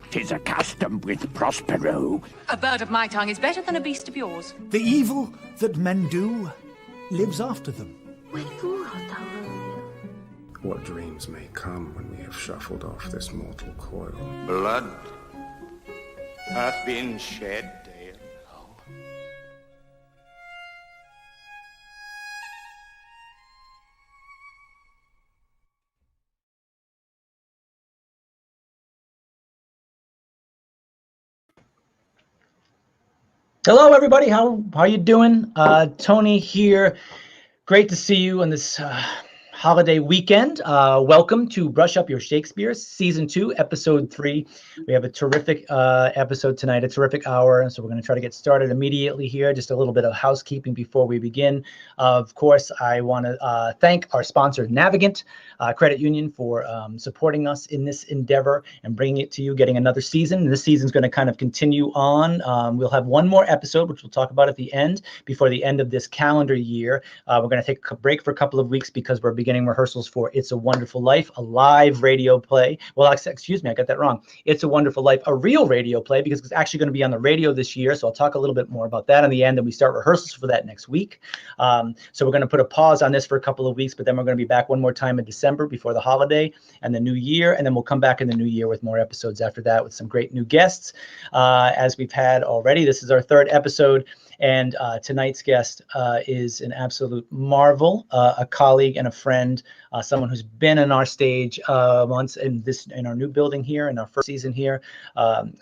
'Tis a custom with Prospero. A bird of my tongue is better than a beast of yours. The evil that men do lives after them. What dreams may come when we have shuffled off this mortal coil. Blood hath been shed, Dale. Hello, everybody. How you doing? Tony here. Great to see you on this holiday weekend. Welcome to Brush Up Your Shakespeare, Season 2, Episode 3. We have a terrific episode tonight, a terrific hour, and so we're going to try to get started immediately here. Just a little bit of housekeeping before we begin. Of course, I want to thank our sponsor, Navigant Credit Union, for supporting us in this endeavor and bringing it to you, getting another season. And this season's going to kind of continue on. We'll have one more episode, which we'll talk about at the end, before the end of this calendar year. We're going to take a break for a couple of weeks because we're beginning rehearsals for It's a Wonderful Life, a live radio play. Well, excuse me, I got that wrong. It's a Wonderful Life, a real radio play, because it's actually going to be on the radio this year. So I'll talk a little bit more about that in the end, and we start rehearsals for that next week. So we're going to put a pause on this for a couple of weeks, but then we're going to be back one more time in December before the holiday and the new year, and then we'll come back in the new year with more episodes after that with some great new guests, as we've had already. This is our third episode. And tonight's guest is an absolute marvel, a colleague and a friend, someone who's been in our stage once in our new building here, in our first season here,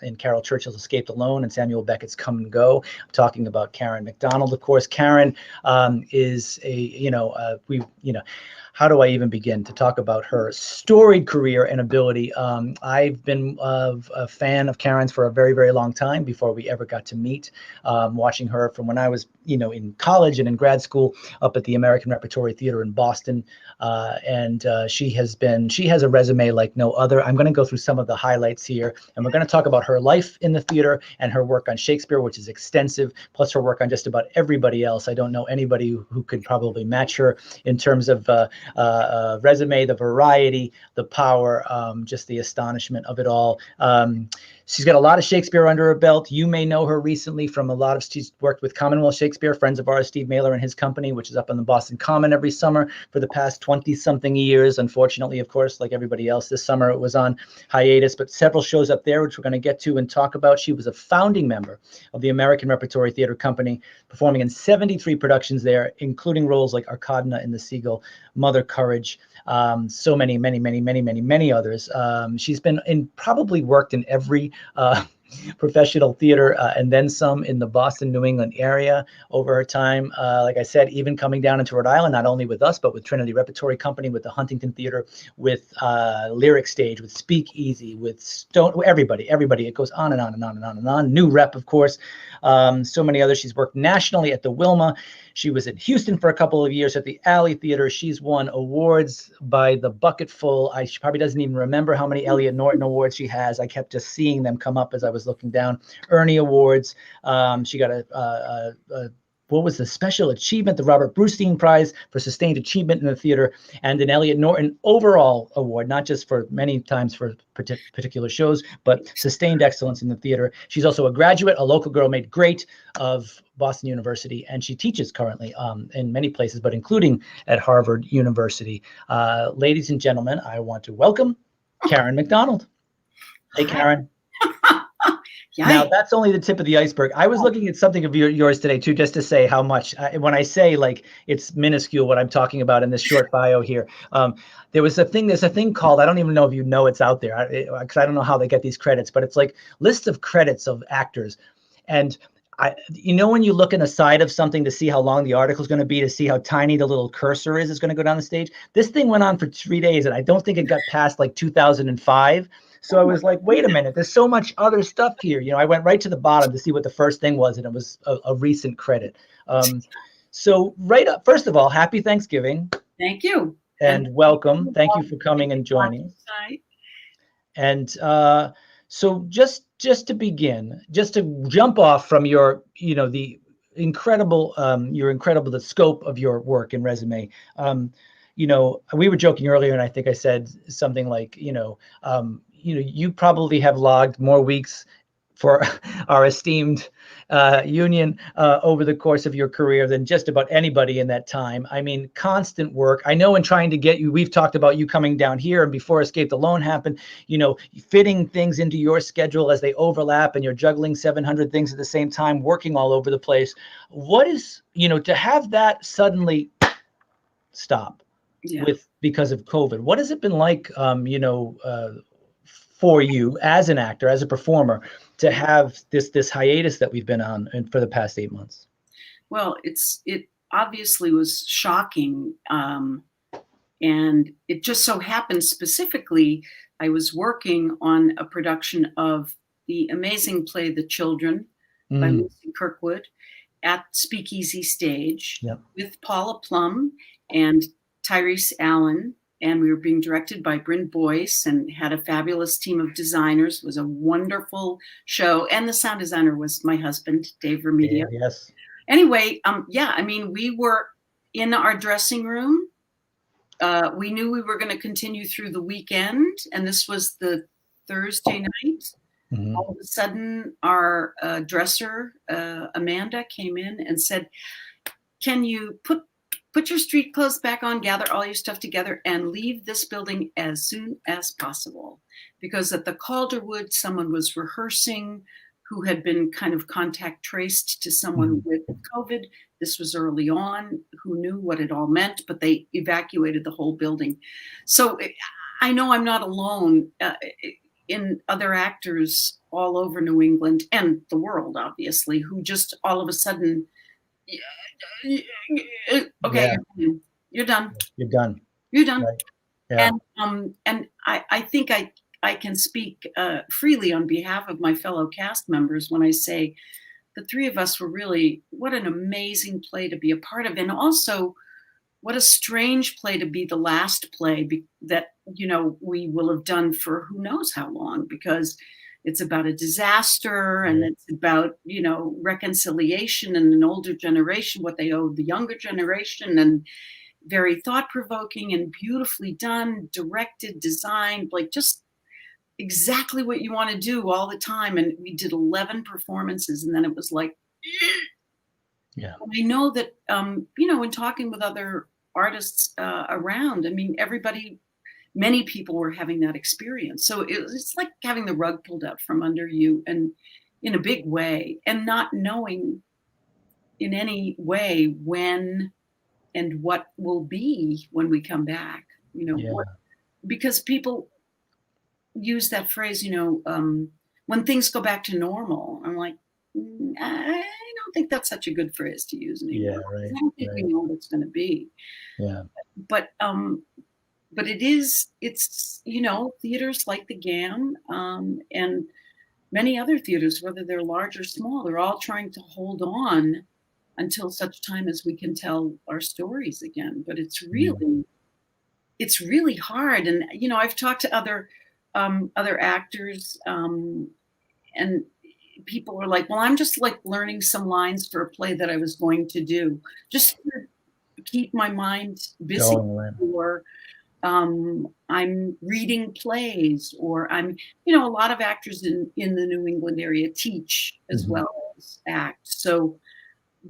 in Carol Churchill's Escaped Alone and Samuel Beckett's Come and Go. I'm talking about Karen MacDonald, of course. Karen is how do I even begin to talk about her storied career and ability? I've been a fan of Karen's for a very, very long time before we ever got to meet, watching her from when I was, in college and in grad school up at the American Repertory Theater in Boston. And she has a resume like no other. I'm going to go through some of the highlights here, and we're going to talk about her life in the theater and her work on Shakespeare, which is extensive, plus her work on just about everybody else. I don't know anybody who could probably match her in terms of resume, the variety, the power, just the astonishment of it all. She's got a lot of Shakespeare under her belt. You may know her recently from she's worked with Commonwealth Shakespeare, friends of ours, Steve Mailer and his company, which is up on the Boston Common every summer for the past 20-something years. Unfortunately, of course, like everybody else, this summer it was on hiatus, but several shows up there, which we're going to get to and talk about. She was a founding member of the American Repertory Theater Company, performing in 73 productions there, including roles like Arkadna in The Seagull, Mother Courage, so many others. She's been probably worked in every professional theater and then some in the Boston, New England area over her time. Like I said, even coming down into Rhode Island, not only with us, but with Trinity Repertory Company, with the Huntington Theater, with Lyric Stage, with Speak Easy, with Stone, everybody. It goes on and on and on and on and on. New Rep, of course. So many others. She's worked nationally at the Wilma. She was in Houston for a couple of years at the Alley Theater. She's won awards by the bucketful. She probably doesn't even remember how many Eliot Norton awards she has. I kept just seeing them come up as I was looking down. IRNE awards. She got what was the special achievement, the Robert Brustein Prize for sustained achievement in the theater, and an Eliot Norton overall award, not just for many times for particular shows, but sustained excellence in the theater. She's also a graduate, a local girl made great of Boston University, and she teaches currently in many places, but including at Harvard University. Ladies and gentlemen, I want to welcome Karen MacDonald. Hey, Karen. Now, that's only the tip of the iceberg. I was looking at something of yours today, too, just to say how much, when I say, like, it's minuscule what I'm talking about in this short bio here. There's a thing called, I don't even know if you know it's out there, because I don't know how they get these credits, but it's like list of credits of actors. And when you look in the side of something to see how long the article is going to be, to see how tiny the little cursor is, it's going to go down the stage. This thing went on for 3 days, and I don't think it got past like 2005. So I was like, wait a minute, there's so much other stuff here. I went right to the bottom to see what the first thing was, and it was a recent credit. So right up, first of all, happy Thanksgiving. Thank you. And welcome. Thank you for coming and joining. And so just to begin, just to jump off from your, the incredible, the scope of your work and resume. We were joking earlier, and I think I said something like, you probably have logged more weeks for our esteemed union over the course of your career than just about anybody in that time. I mean, constant work. I know in trying to get you, we've talked about you coming down here, and before Escape Alone happened, fitting things into your schedule as they overlap, and you're juggling 700 things at the same time, working all over the place. What is, to have that suddenly stop because of COVID, what has it been like, for you as an actor, as a performer, to have this hiatus that we've been on for the past 8 months? Well, it obviously was shocking. And it just so happened specifically, I was working on a production of the amazing play, The Children, by Lucy Kirkwood, at Speakeasy Stage with Paula Plum and Tyrese Allen. And we were being directed by Bryn Boyce and had a fabulous team of designers. It was a wonderful show. And the sound designer was my husband, Dave Vermedia. Yeah, yes. Anyway, we were in our dressing room. We knew we were going to continue through the weekend. And this was the Thursday night. Mm-hmm. All of a sudden, our dresser, Amanda, came in and said, "Can you put your street clothes back on, gather all your stuff together, and leave this building as soon as possible?" Because at the Calderwood, someone was rehearsing who had been kind of contact traced to someone with COVID. This was early on. Who knew what it all meant, but they evacuated the whole building. So I know I'm not alone in other actors all over New England and the world, obviously, who just all of a sudden, okay, you're done. You're done. You're done. Right. Yeah. And I think I can speak freely on behalf of my fellow cast members when I say the three of us were really, what an amazing play to be a part of. And also what a strange play to be the last play that, we will have done for who knows how long, because it's about a disaster and it's about, reconciliation and an older generation, what they owe the younger generation, and very thought-provoking and beautifully done, directed, designed, like just exactly what you want to do all the time. And we did 11 performances, and then it was like, yeah. I know that, in talking with other artists around, many people were having that experience. So it's like having the rug pulled out from under you, and in a big way, and not knowing in any way when and what will be when we come back, because people use that phrase, when things go back to normal. I'm like, I don't think that's such a good phrase to use anymore. Yeah, right. I don't think we know what it's going to be. Yeah. But it's theaters like the GAM and many other theaters, whether they're large or small, they're all trying to hold on until such time as we can tell our stories again. But it's really hard. And, I've talked to other actors and people were like, well, I'm just like learning some lines for a play that I was going to do, just to keep my mind busy, or I'm reading plays, or I'm, a lot of actors in the New England area teach as well as act. So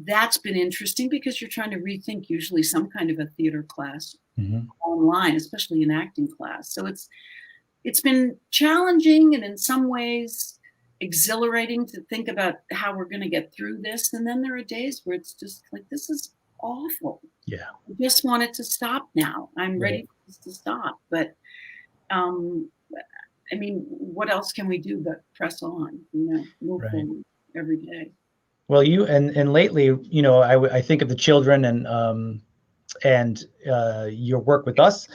that's been interesting, because you're trying to rethink usually some kind of a theater class online, especially an acting class. So it's been challenging, and in some ways exhilarating to think about how we're going to get through this. And then there are days where it's just like, this is awful. Yeah. I just want it to stop now. I'm ready for this to stop. But what else can we do but press on, move forward every day. Well, you and lately, I think of The Children and your work with us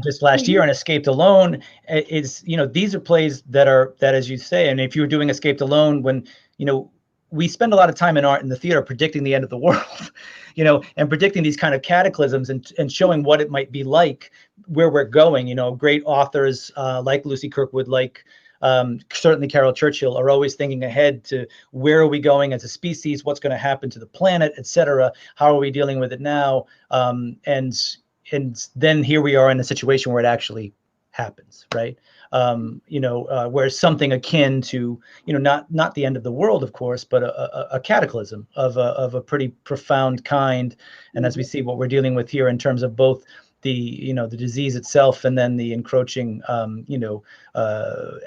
just last year on Escaped Alone. Is these are plays that as you say, and if you were doing Escaped Alone, when we spend a lot of time in art in the theater predicting the end of the world, and predicting these kind of cataclysms and showing what it might be like, where we're going. Great authors like Lucy Kirkwood, like certainly Carol Churchill, are always thinking ahead to where are we going as a species, what's going to happen to the planet, etc. How are we dealing with it now? And then here we are in a situation where it actually happens, right? where something akin to, not the end of the world, of course, but a cataclysm of a pretty profound kind. And as we see what we're dealing with here in terms of both the disease itself and then the encroaching,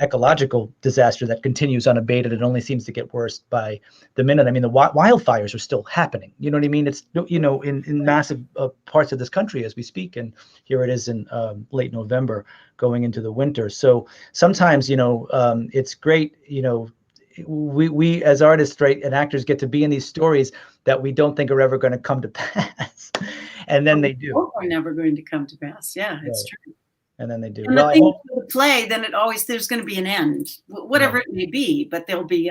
ecological disaster that continues unabated. It only seems to get worse by the minute. I mean, the wildfires are still happening. You know what I mean? It's, in massive parts of this country as we speak. And here it is in late November going into the winter. So sometimes, it's great, we as artists, right, and actors get to be in these stories that we don't think are ever going to come to pass. And then they do. Are never going to come to pass. Yeah, it's true. And then they do. And the thing with the play, then there's going to be an end, whatever it may be. But there'll be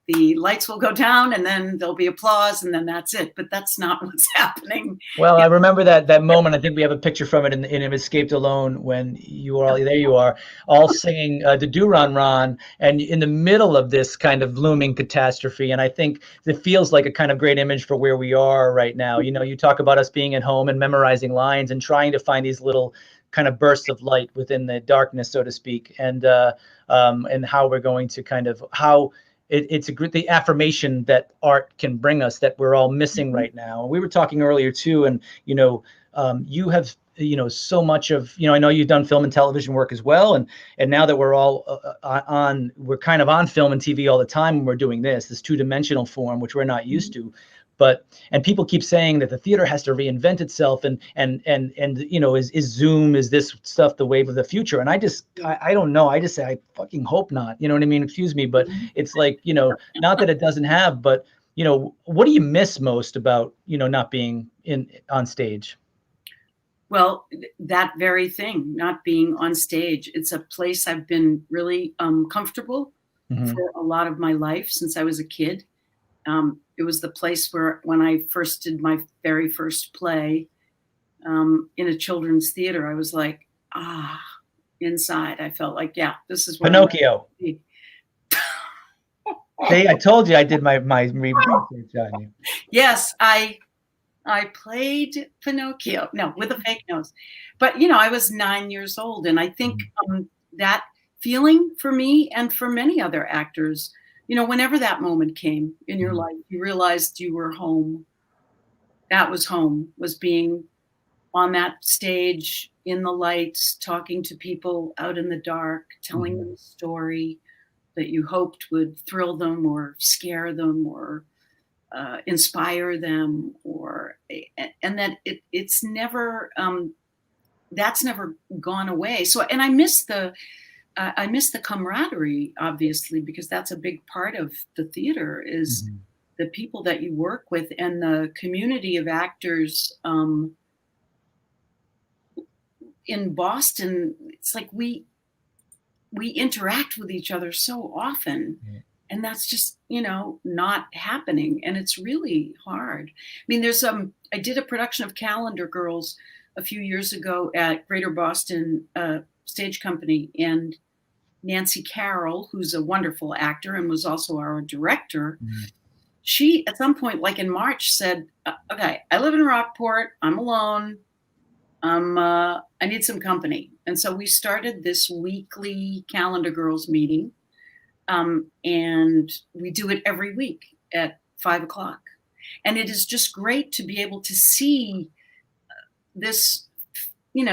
the lights will go down, and then there'll be applause, and then that's it. But that's not what's happening. Well, I remember that moment. I think we have a picture from it in Escaped Alone, when you are all singing the Do Ron Ron, and in the middle of this kind of looming catastrophe. And I think it feels like a kind of great image for where we are right now. You talk about us being at home and memorizing lines and trying to find these little kind of bursts of light within the darkness, so to speak, and how we're going to kind of it's the affirmation that art can bring us that we're all missing right now. We were talking earlier too, and you have so much of, I know you've done film and television work as well, and now that we're all we're kind of on film and TV all the time when we're doing this two-dimensional form, which we're not used to. And people keep saying that the theater has to reinvent itself, and is Zoom, is this stuff the wave of the future? And I don't know. I just say I fucking hope not. You know what I mean? Excuse me, but it's like, not that it doesn't have, but what do you miss most about not being on stage? Well, that very thing, not being on stage. It's a place I've been really comfortable for a lot of my life since I was a kid. It was the place where, when I first did my very first play in a children's theater, I was like, inside. I felt like, yeah, this is where Pinocchio. See, I told you I did my research on you. Yes, I played Pinocchio. No, with a fake nose. But, I was 9 years old. And I think that feeling for me and for many other actors, whenever that moment came in your life, you realized you were home. That was home, was being on that stage in the lights, talking to people out in the dark, telling them a story that you hoped would thrill them or scare them or inspire them, and that it's never, that's never gone away. So, and I miss the camaraderie, obviously, because that's a big part of the theater is the people that you work with and the community of actors. In Boston, it's like we interact with each other so often, and that's just, not happening. And it's really hard. I mean, there's I did a production of Calendar Girls a few years ago at Greater Boston Stage Company, and Nancy Carroll, who's a wonderful actor and was also our director, she at some point, like in March, said, okay, I live in Rockport, I'm alone, I need some company. And so we started this weekly Calendar Girls meeting, and we do it every week at 5:00. And it is just great to be able to see this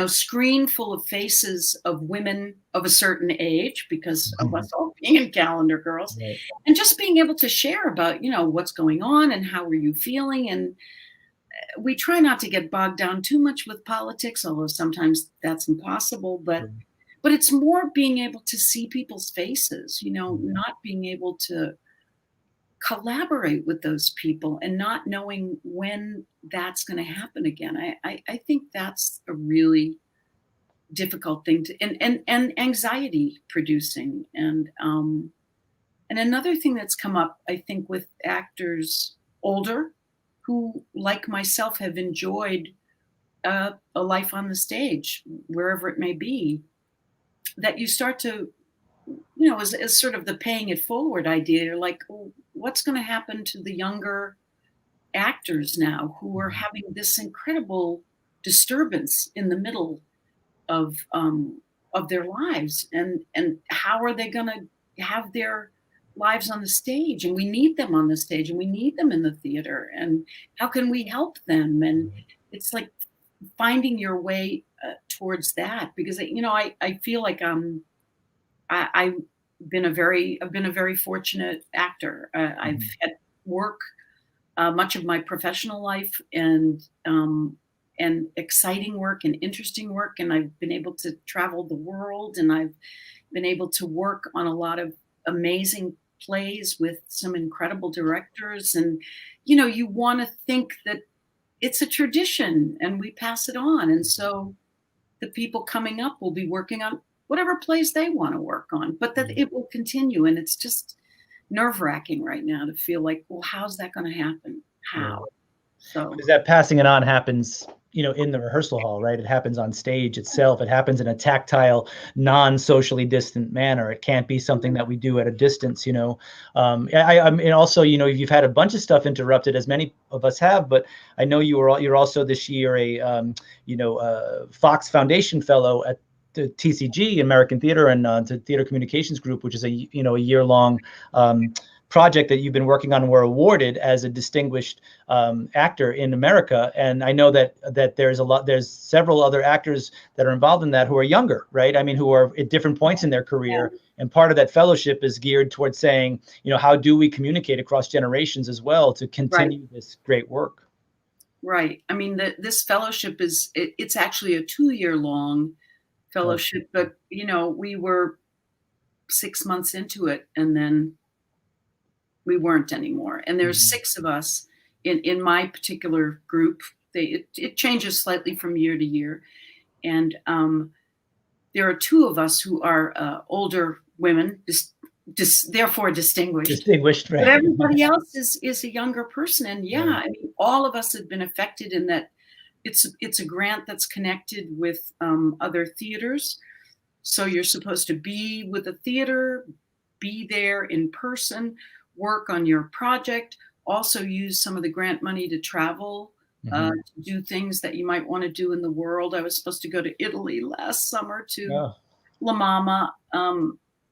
screen full of faces of women of a certain age, because of us all being in Calendar Girls, and just being able to share about, what's going on and how are you feeling. And we try not to get bogged down too much with politics, although sometimes that's impossible, but it's more being able to see people's faces, not being able to collaborate with those people and not knowing when that's going to happen again. I think that's a really difficult thing to, and anxiety producing. And another thing that's come up, I think, with actors older who, like myself, have enjoyed a life on the stage, wherever it may be, that you start to, as sort of the paying it forward idea, you're like, well, what's going to happen to the younger actors now who are having this incredible disturbance in the middle of of their lives, and how are they going to have their lives on the stage? And we need them on the stage, and we need them in the theater, and how can we help them? And it's like finding your way towards that, because I feel like I've been a very fortunate actor. I've had work much of my professional life, and exciting work and interesting work, and I've been able to travel the world, and I've been able to work on a lot of amazing plays with some incredible directors. And you want to think that it's a tradition and we pass it on, and so the people coming up will be working on whatever plays they want to work on, but that it will continue. And it's just nerve-wracking right now to feel like, well, how's that going to happen? How? So because that passing it on happens, in the rehearsal hall, right? It happens on stage itself. It happens in a tactile, non-socially distant manner. It can't be something that we do at a distance, I mean, also, you've had a bunch of stuff interrupted, as many of us have, but I know you're also this year a Fox Foundation Fellow at the TCG, American Theater, and the Theater Communications Group, which is a year-long project that you've been working on and were awarded as a distinguished actor in America. And I know that there's several other actors that are involved in that who are younger, right? I mean, who are at different points in their career. And part of that fellowship is geared towards saying, how do we communicate across generations as well to continue this great work? Right. I mean, this fellowship it's actually a 2-year-long fellowship, but we were 6 months into it, and then we weren't anymore. And there's 6 of us in my particular group. It changes slightly from year to year. And there are 2 of us who are older women, therefore distinguished. Distinguished, right. But everybody else is a younger person. And I mean, all of us have been affected in that it's a grant that's connected with other theaters. So you're supposed to be with a theater, be there in person, work on your project, also use some of the grant money to travel, to do things that you might want to do in the world. I was supposed to go to Italy last summer to La Mama,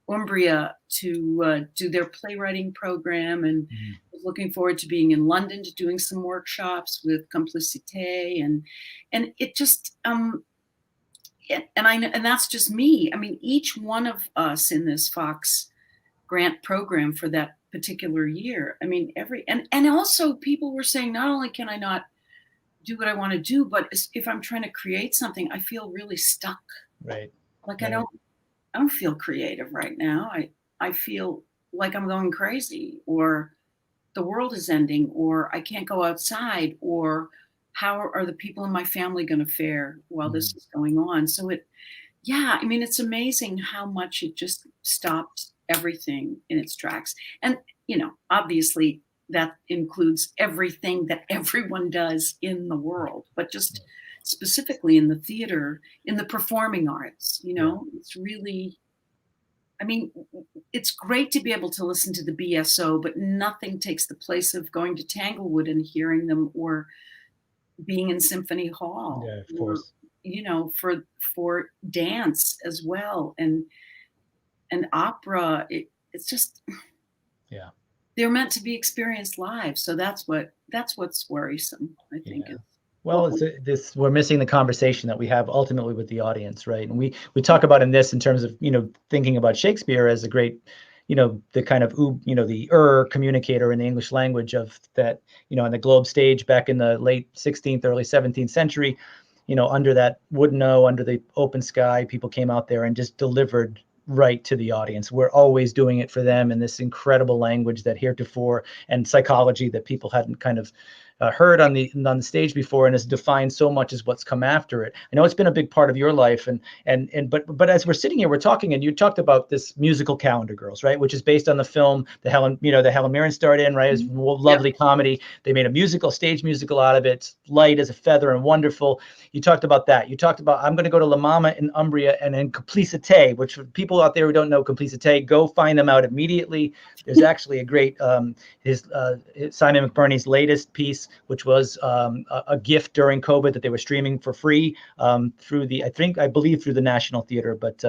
Umbria, to do their playwriting program, and was looking forward to being in London to doing some workshops with Complicité, and it just and that's just me. I mean, each one of us in this Fox grant program for that particular year. I mean, and also people were saying, not only can I not do what I want to do, but if I'm trying to create something, I feel really stuck. Right. Like I don't feel creative right now. I feel like I'm going crazy, or the world is ending, or I can't go outside, or how are the people in my family going to fare while this is going on? So I mean, it's amazing how much it just stopped everything in its tracks. And, obviously that includes everything that everyone does in the world, but just specifically in the theater, in the performing arts, it's really, I mean, it's great to be able to listen to the BSO, but nothing takes the place of going to Tanglewood and hearing them, or being in Symphony Hall, of course. For dance as well. And opera, it's just, they're meant to be experienced live. So that's what's worrisome, I think. Well, we're missing the conversation that we have ultimately with the audience, right? And we talk about in this in terms of, thinking about Shakespeare as a great, the kind of, the communicator in the English language of that, on the Globe stage back in the late 16th, early 17th century, under that wooden O, under the open sky, people came out there and just delivered right to the audience. We're always doing it for them in this incredible language that heretofore, and psychology that people hadn't kind of heard on the stage before, and has defined so much as what's come after it. I know it's been a big part of your life, but as we're sitting here, we're talking, and you talked about this musical Calendar Girls, right, which is based on the film the Helen Mirren starred in, right? It's a lovely comedy. They made a stage musical out of it. It's light as a feather and wonderful. You talked about that. You talked about, I'm going to go to La Mama in Umbria, and then Complicité, which for people out there who don't know Complicité, go find them out immediately. There's actually a great Simon McBurney's latest piece, which was a gift during COVID that they were streaming for free through the, I believe through the National Theatre, but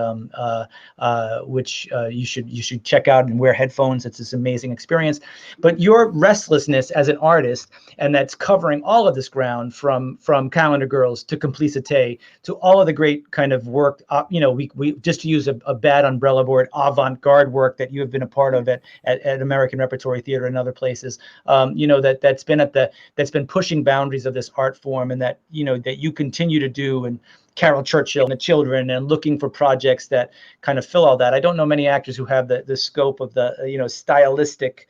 which you should check out and wear headphones. It's this amazing experience. But your restlessness as an artist, and that's covering all of this ground from Calendar Girls to Complicité to all of the great kind of work, we just to use a bad umbrella word, avant-garde work that you have been a part of at American Repertory Theater and other places, that's been pushing boundaries of this art form, and that you continue to do, and Carol Churchill and the Children, and looking for projects that kind of fill all that. I don't know many actors who have the scope of the stylistic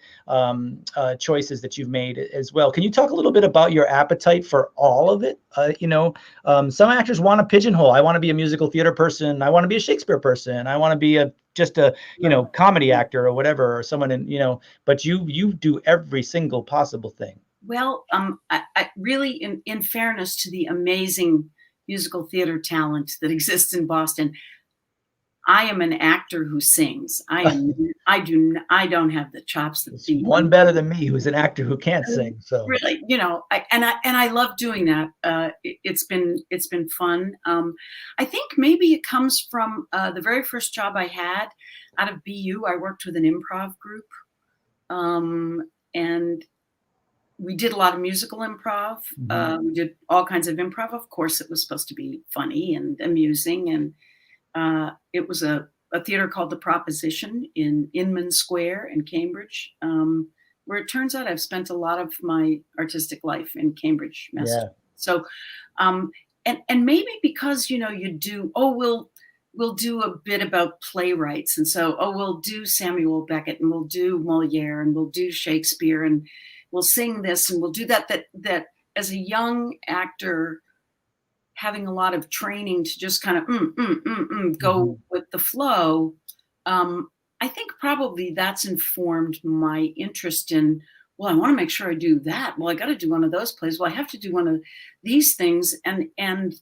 choices that you've made as well. Can you talk a little bit about your appetite for all of it? Some actors want to pigeonhole. I want to be a musical theater person. I want to be a Shakespeare person. I want to be just a comedy actor or whatever, or someone but you do every single possible thing. Well, I really, in fairness to the amazing musical theater talent that exists in Boston, I am an actor who sings. I don't have the chops that be one better than me, who's an actor who can't sing. So really, I love doing that. It's been fun. I think maybe it comes from the very first job I had out of BU. I worked with an improv group, and we did a lot of musical improv. Mm-hmm. We did all kinds of improv. Of course, it was supposed to be funny and amusing. And it was a theater called The Proposition in Inman Square in Cambridge, where it turns out I've spent a lot of my artistic life in Cambridge, Massachusetts. Yeah. So, and maybe because, you do, we'll do a bit about playwrights. And so, we'll do Samuel Beckett, and we'll do Moliere, and we'll do Shakespeare, and we'll sing this, and we'll do that as a young actor, having a lot of training to just kind of go with the flow. I think probably that's informed my interest in, well, I want to make sure I do that. Well, I got to do one of those plays. Well, I have to do one of these things, and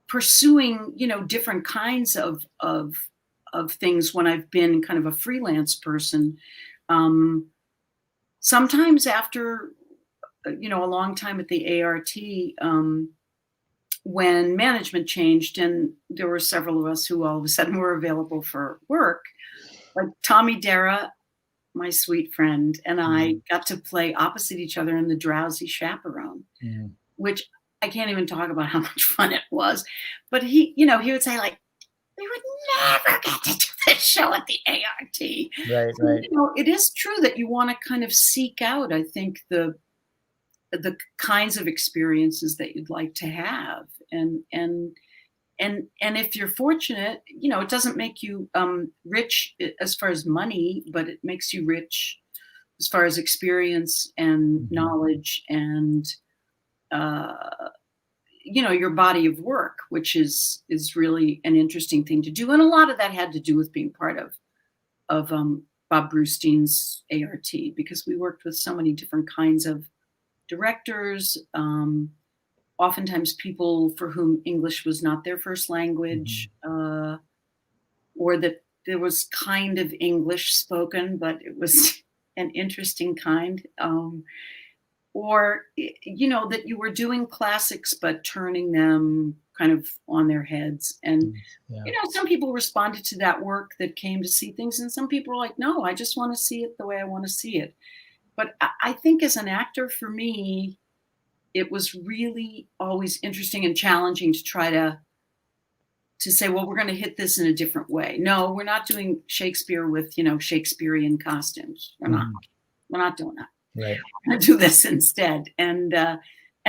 pursuing, different kinds of things when I've been kind of a freelance person. Sometimes after, a long time at the ART, when management changed and there were several of us who all of a sudden were available for work, like Tommy Dara, my sweet friend, and I got to play opposite each other in The Drowsy Chaperone, which I can't even talk about how much fun it was. But he would say, like, we would never get to do this show at the ART. Right, so, right. It is true that you want to kind of seek out, I think, the kinds of experiences that you'd like to have. And if you're fortunate, it doesn't make you rich as far as money, but it makes you rich as far as experience and knowledge and, your body of work, which is really an interesting thing to do. And a lot of that had to do with being part of Bob Brustein's ART, because we worked with so many different kinds of directors, oftentimes people for whom English was not their first language, or that there was kind of English spoken, but it was an interesting kind. Or, that you were doing classics, but turning them kind of on their heads. And, some people responded to that work that came to see things. And some people were like, no, I just want to see it the way I want to see it. But I think as an actor, for me, it was really always interesting and challenging to try to say, well, we're going to hit this in a different way. No, we're not doing Shakespeare with, Shakespearean costumes. We're not doing that. Right. We're going to do this instead and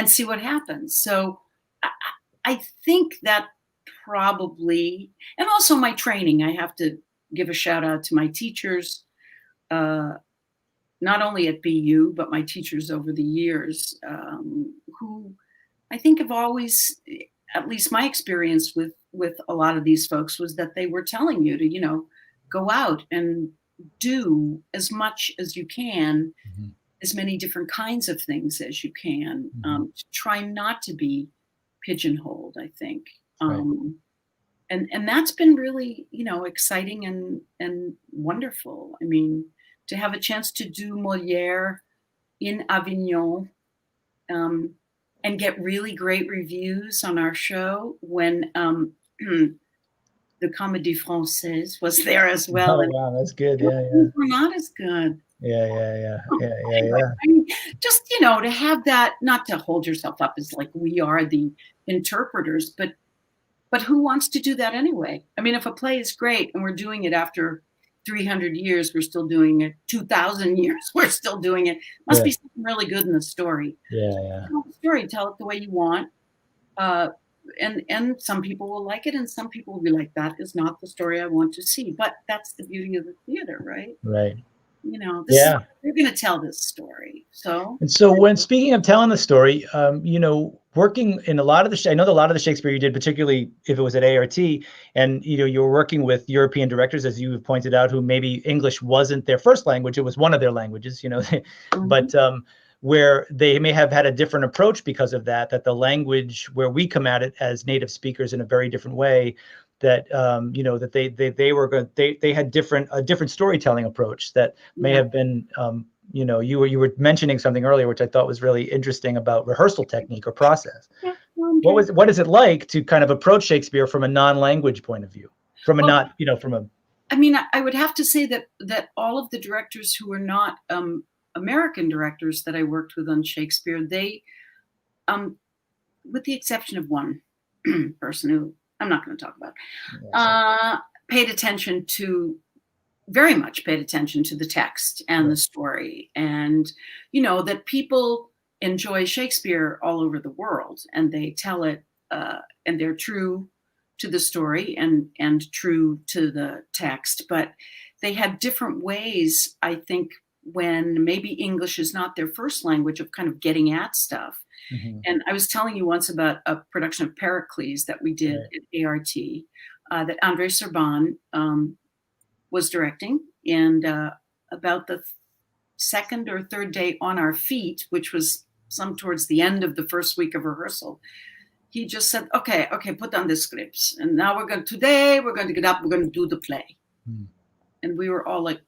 see what happens. So I think that probably, and also my training, I have to give a shout out to my teachers, not only at BU, but my teachers over the years, who I think have always, at least my experience with a lot of these folks, was that they were telling you to, go out and do as much as you can, as many different kinds of things as you can, to try not to be pigeonholed, I think. And that's been really, exciting and wonderful. I mean, to have a chance to do Moliere in Avignon and get really great reviews on our show when the Comédie Française was there as well. Oh, and wow, that's good. Yeah, yeah. we're not as good. Yeah. I mean, just, to have that, not to hold yourself up as like we are the interpreters, but who wants to do that anyway? I mean, if a play is great and we're doing it after 300 years, we're still doing it. 2,000 years, we're still doing it. Must be something really good in the story. Yeah. Tell the story, tell it the way you want. And some people will like it, and some people will be like, that is not the story I want to see. But that's the beauty of the theater, right? Right. We're going to tell this story. And so when speaking of telling the story, working in a lot of I know that a lot of the Shakespeare you did, particularly if it was at ART, and you were working with European directors, as you pointed out, who maybe English wasn't their first language, it was one of their languages, but where they may have had a different approach because of that the language where we come at it as native speakers in a very different way, that that they had a different storytelling approach that may have been you were mentioning something earlier which I thought was really interesting about rehearsal technique or process. What is it like to kind of approach Shakespeare from a non-language point of view, I mean, I would have to say that all of the directors who were not American directors that I worked with on Shakespeare, they with the exception of one person who I'm not going to talk about, very much paid attention to the text and the story, and that people enjoy Shakespeare all over the world, and they tell it and they're true to the story and true to the text, but they had different ways, I think, when maybe English is not their first language, of kind of getting at stuff. And I was telling you once about a production of Pericles that we did at ART, that André Serban was directing. And about the second or third day on our feet, which was towards the end of the first week of rehearsal, he just said, okay, put down the scripts. And now we're going to get up, we're going to do the play. And we were all like,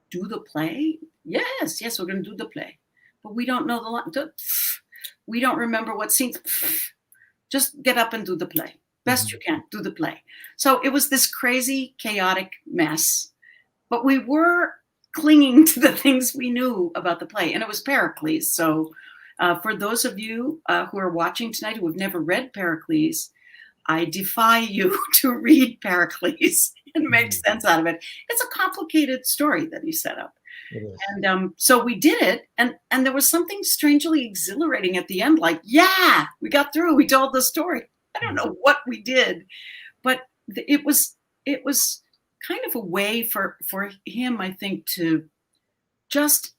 do the play? Yes, we're going to do the play. But we don't know the line. We don't remember what scenes. Just get up and do the play. Best you can, do the play. So it was this crazy, chaotic mess. But we were clinging to the things we knew about the play. And it was Pericles. So for those of you who are watching tonight who have never read Pericles, I defy you to read Pericles and make sense out of it. It's a complicated story that he set up. And so we did it, and there was something strangely exhilarating at the end, like, yeah, we got through, we told the story. I don't know what we did, but it was kind of a way for him, I think, to just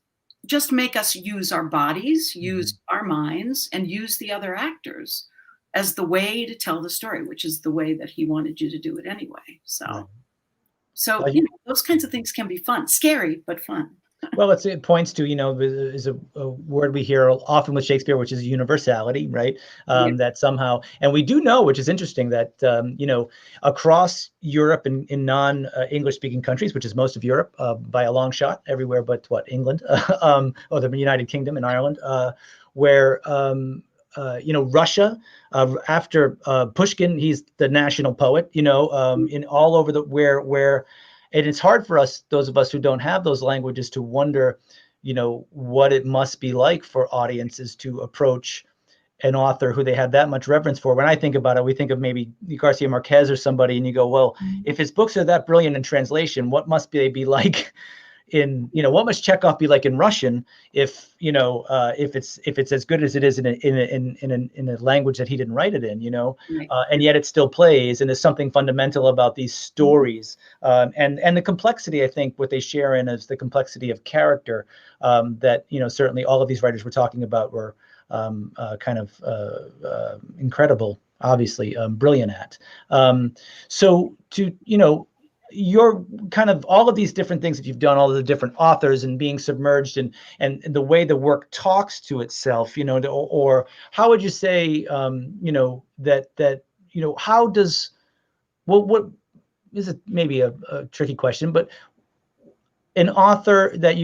make us use our bodies, use our minds, and use the other actors as the way to tell the story, which is the way that he wanted you to do it anyway. So those kinds of things can be fun, scary, but fun. Well, it points to, is a word we hear often with Shakespeare, which is universality, right? That somehow, and we do know, which is interesting, that, across Europe and in non-English speaking countries, which is most of Europe by a long shot, everywhere but England, or the United Kingdom and Ireland, where, Russia, after Pushkin, he's the national poet, in all over where, and it's hard for us, those of us who don't have those languages, to wonder, what it must be like for audiences to approach an author who they have that much reverence for. When I think about it, we think of maybe Garcia Marquez or somebody, and you go, well, if his books are that brilliant in translation, what must they be like in, what must Chekhov be like in Russian if it's as good as it is in a language that he didn't write it in, and yet it still plays, and there's something fundamental about these stories, and the complexity. I think what they share in is the complexity of character that certainly all of these writers we're talking about were kind of incredible, obviously brilliant at. So to your kind of all of these different things that you've done, all of the different authors and being submerged and the way the work talks to itself, or how would you say, how does, what is it, maybe a tricky question, but an author that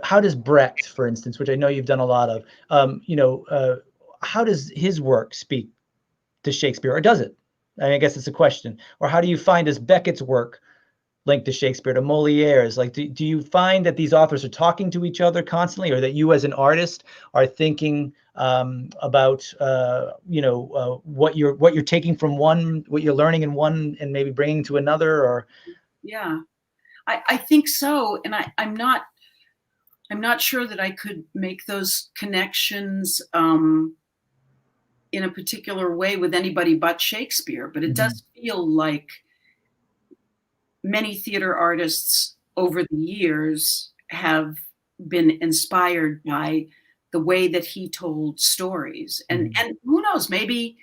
how does Brecht, for instance, which I know you've done a lot of, how does his work speak to Shakespeare, or does it? I guess it's a question. Or how do you find does Beckett's work linked to Shakespeare, to Moliere's? Like, do you find that these authors are talking to each other constantly, or that you as an artist are thinking about what you're taking from one, what you're learning in one, and maybe bringing to another? Or yeah, I think so, and I'm not sure that I could make those connections in a particular way with anybody but Shakespeare, but it does feel like many theater artists over the years have been inspired by the way that he told stories. And who knows, maybe,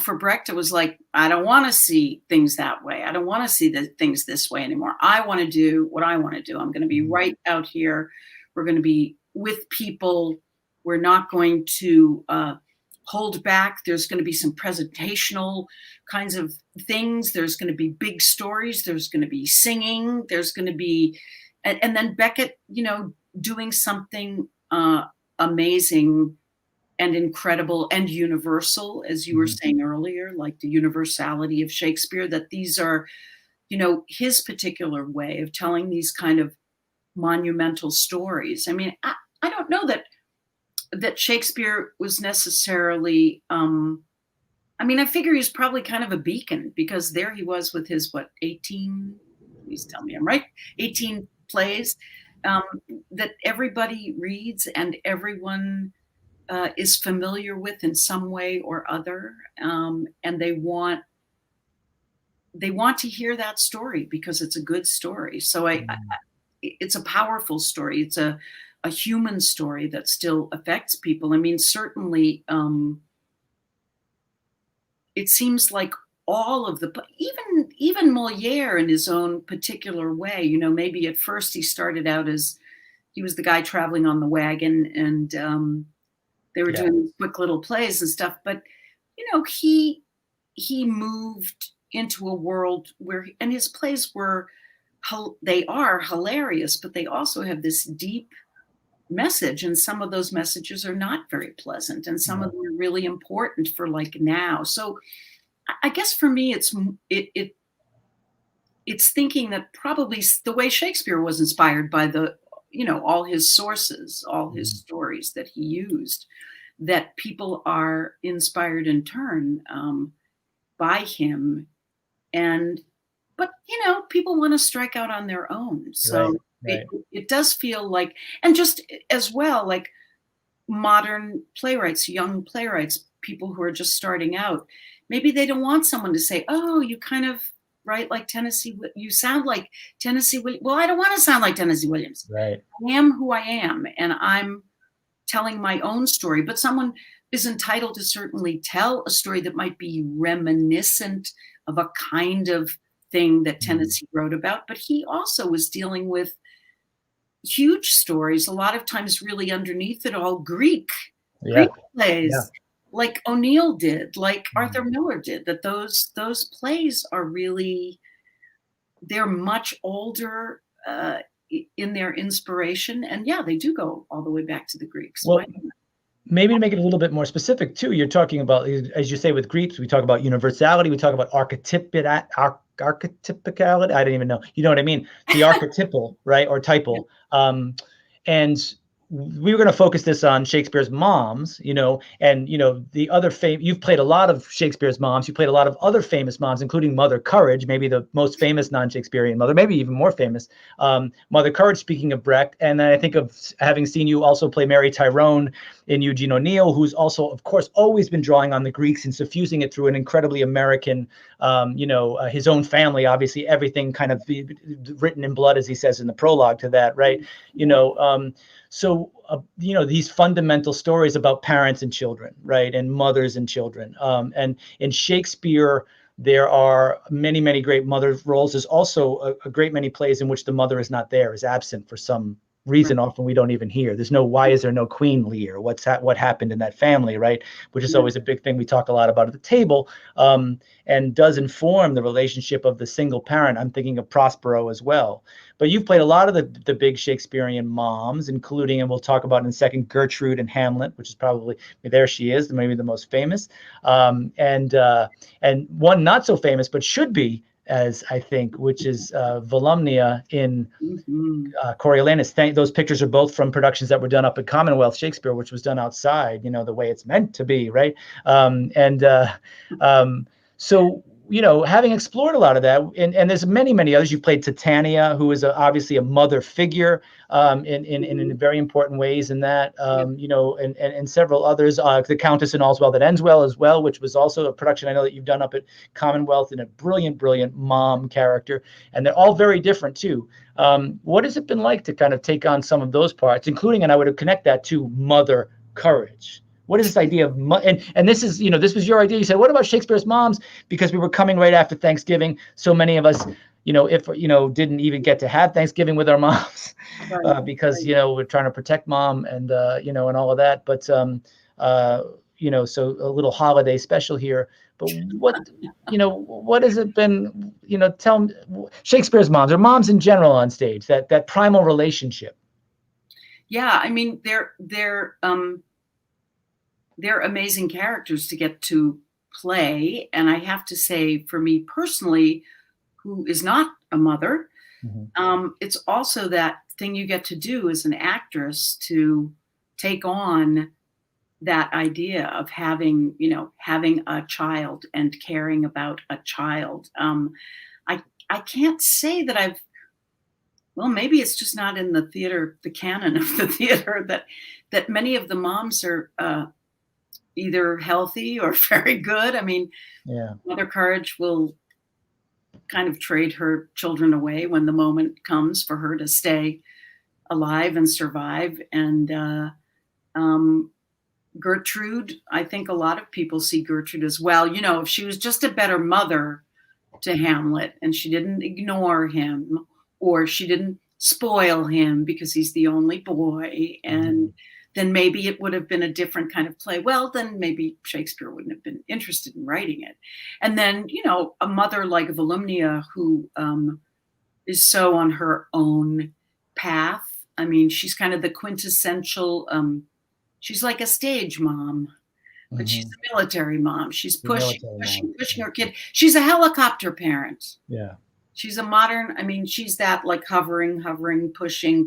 for Brecht, it was like, I don't want to see things that way. I don't want to see the things this way anymore. I want to do what I want to do. I'm going to be right out here. We're going to be with people. We're not going to hold back. There's going to be some presentational kinds of things. There's going to be big stories. There's going to be singing. There's going to be, and then Beckett, doing something amazing and incredible and universal, as you were saying earlier, like the universality of Shakespeare, that these are, his particular way of telling these kind of monumental stories. I mean, I don't know that Shakespeare was necessarily, I figure he's probably kind of a beacon, because there he was with his, 18, please tell me I'm right, 18 plays that everybody reads and everyone is familiar with in some way or other. And they want to hear that story because it's a good story. So it's a powerful story. It's a human story that still affects people. I mean, certainly, it seems like all of even Moliere in his own particular way, maybe at first he started out as he was the guy traveling on the wagon, and they were doing these quick little plays and stuff. But, he moved into a world where, and his plays they are hilarious, but they also have this deep message, and some of those messages are not very pleasant, and some of them are really important for like now. So I guess for me, it's thinking that probably the way Shakespeare was inspired by all his sources, all his stories that he used, that people are inspired in turn by him. But people want to strike out on their own. So right. It does feel like, and just as well, like modern playwrights, young playwrights, people who are just starting out, maybe they don't want someone to say, oh, you kind of write like Tennessee, you sound like Tennessee Williams. Well, I don't want to sound like Tennessee Williams. Right. I am who I am, and I'm telling my own story. But someone is entitled to certainly tell a story that might be reminiscent of a kind of thing that Tennessee wrote about. But he also was dealing with huge stories, a lot of times really underneath it all Greek plays, like O'Neill did, like Arthur Miller did, that those plays are really, they're much older in their inspiration. And they do go all the way back to the Greeks. Well, maybe to make it a little bit more specific too, you're talking about, as you say with Greeks, we talk about universality, we talk about archetypicality, I don't even know, you know what I mean? The archetypal, right, or typal. And we were going to focus this on Shakespeare's moms, and, the other you've played a lot of Shakespeare's moms. You played a lot of other famous moms, including Mother Courage, maybe the most famous non-Shakespearean mother, maybe even more famous. Mother Courage, speaking of Brecht. And then I think of having seen you also play Mary Tyrone in Eugene O'Neill, who's also, of course, always been drawing on the Greeks and suffusing it through an incredibly American, his own family, obviously, everything kind of written in blood, as he says in the prologue to that, right? So, these fundamental stories about parents and children, right, and mothers and children. And in Shakespeare, there are many, many great mother roles. There's also a great many plays in which the mother is not there, is absent for some reason often we don't even hear. There's no, why is there no Queen Lear? What happened in that family, right? Which is always a big thing we talk a lot about at the table, and does inform the relationship of the single parent. I'm thinking of Prospero as well. But you've played a lot of the big Shakespearean moms, including, and we'll talk about in a second, Gertrude in Hamlet, which is probably, there she is, maybe the most famous, and one not so famous, but should be, as I think, which is Volumnia in Coriolanus. Those pictures are both from productions that were done up at Commonwealth Shakespeare, which was done outside, the way it's meant to be, right? So, having explored a lot of that, and there's many, many others. You've played Titania, who is obviously a mother figure in very important ways in that, and several others. The Countess in All's Well That Ends Well as well, which was also a production I know that you've done up at Commonwealth, in a brilliant, brilliant mom character. And they're all very different too. What has it been like to kind of take on some of those parts, including, and I would connect that to mother courage? What is this idea of, and this is, this was your idea. You said, what about Shakespeare's moms? Because we were coming right after Thanksgiving. So many of us, didn't even get to have Thanksgiving with our moms, because, we're trying to protect mom and, and all of that. But, so a little holiday special here. But what has it been, tell me, Shakespeare's moms, or moms in general on stage, that primal relationship? Yeah, I mean, they're amazing characters to get to play. And I have to say, for me personally, who is not a mother, it's also that thing you get to do as an actress, to take on that idea of having a child and caring about a child. I can't say that maybe it's just not in the theater, the canon of the theater, that many of the moms are either healthy or very good. I mean, Mother Courage will kind of trade her children away when the moment comes for her to stay alive and survive. And Gertrude, I think a lot of people see Gertrude as well. If she was just a better mother to Hamlet, and she didn't ignore him, or she didn't spoil him because he's the only boy, and then maybe it would have been a different kind of play. Well, then maybe Shakespeare wouldn't have been interested in writing it. And then, a mother like Volumnia, who is so on her own path. I mean, she's kind of the quintessential, she's like a stage mom, but she's a military mom. She's pushing her kid. She's a helicopter parent. Yeah. She's a modern, she's that like hovering, pushing,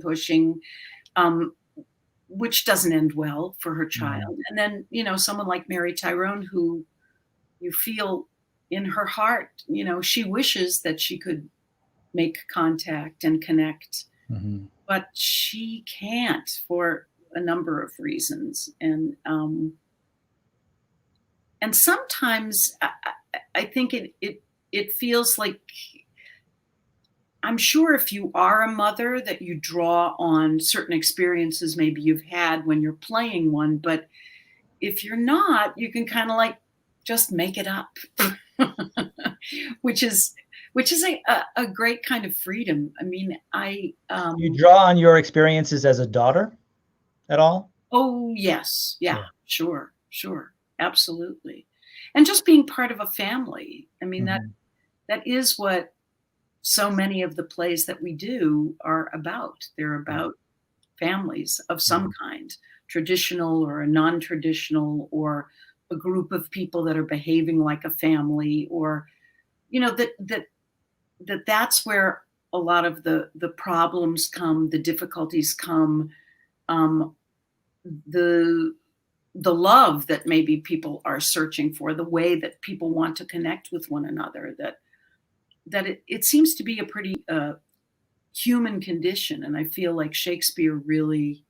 which doesn't end well for her child. And then, someone like Mary Tyrone, who you feel in her heart, she wishes that she could make contact and connect, but she can't for a number of reasons. And sometimes I think it feels like, I'm sure if you are a mother, that you draw on certain experiences maybe you've had when you're playing one. But if you're not, you can kind of like just make it up, which is a great kind of freedom. I mean, you draw on your experiences as a daughter at all? Oh, yes. Yeah. Sure. Absolutely. And just being part of a family. I mean, that is what so many of the plays that we do are about. They're about families of some kind, traditional or a non-traditional, or a group of people that are behaving like a family, or, that's where a lot of the problems come, the difficulties come, the love that maybe people are searching for, the way that people want to connect with one another, that it seems to be a pretty human condition. And I feel like Shakespeare really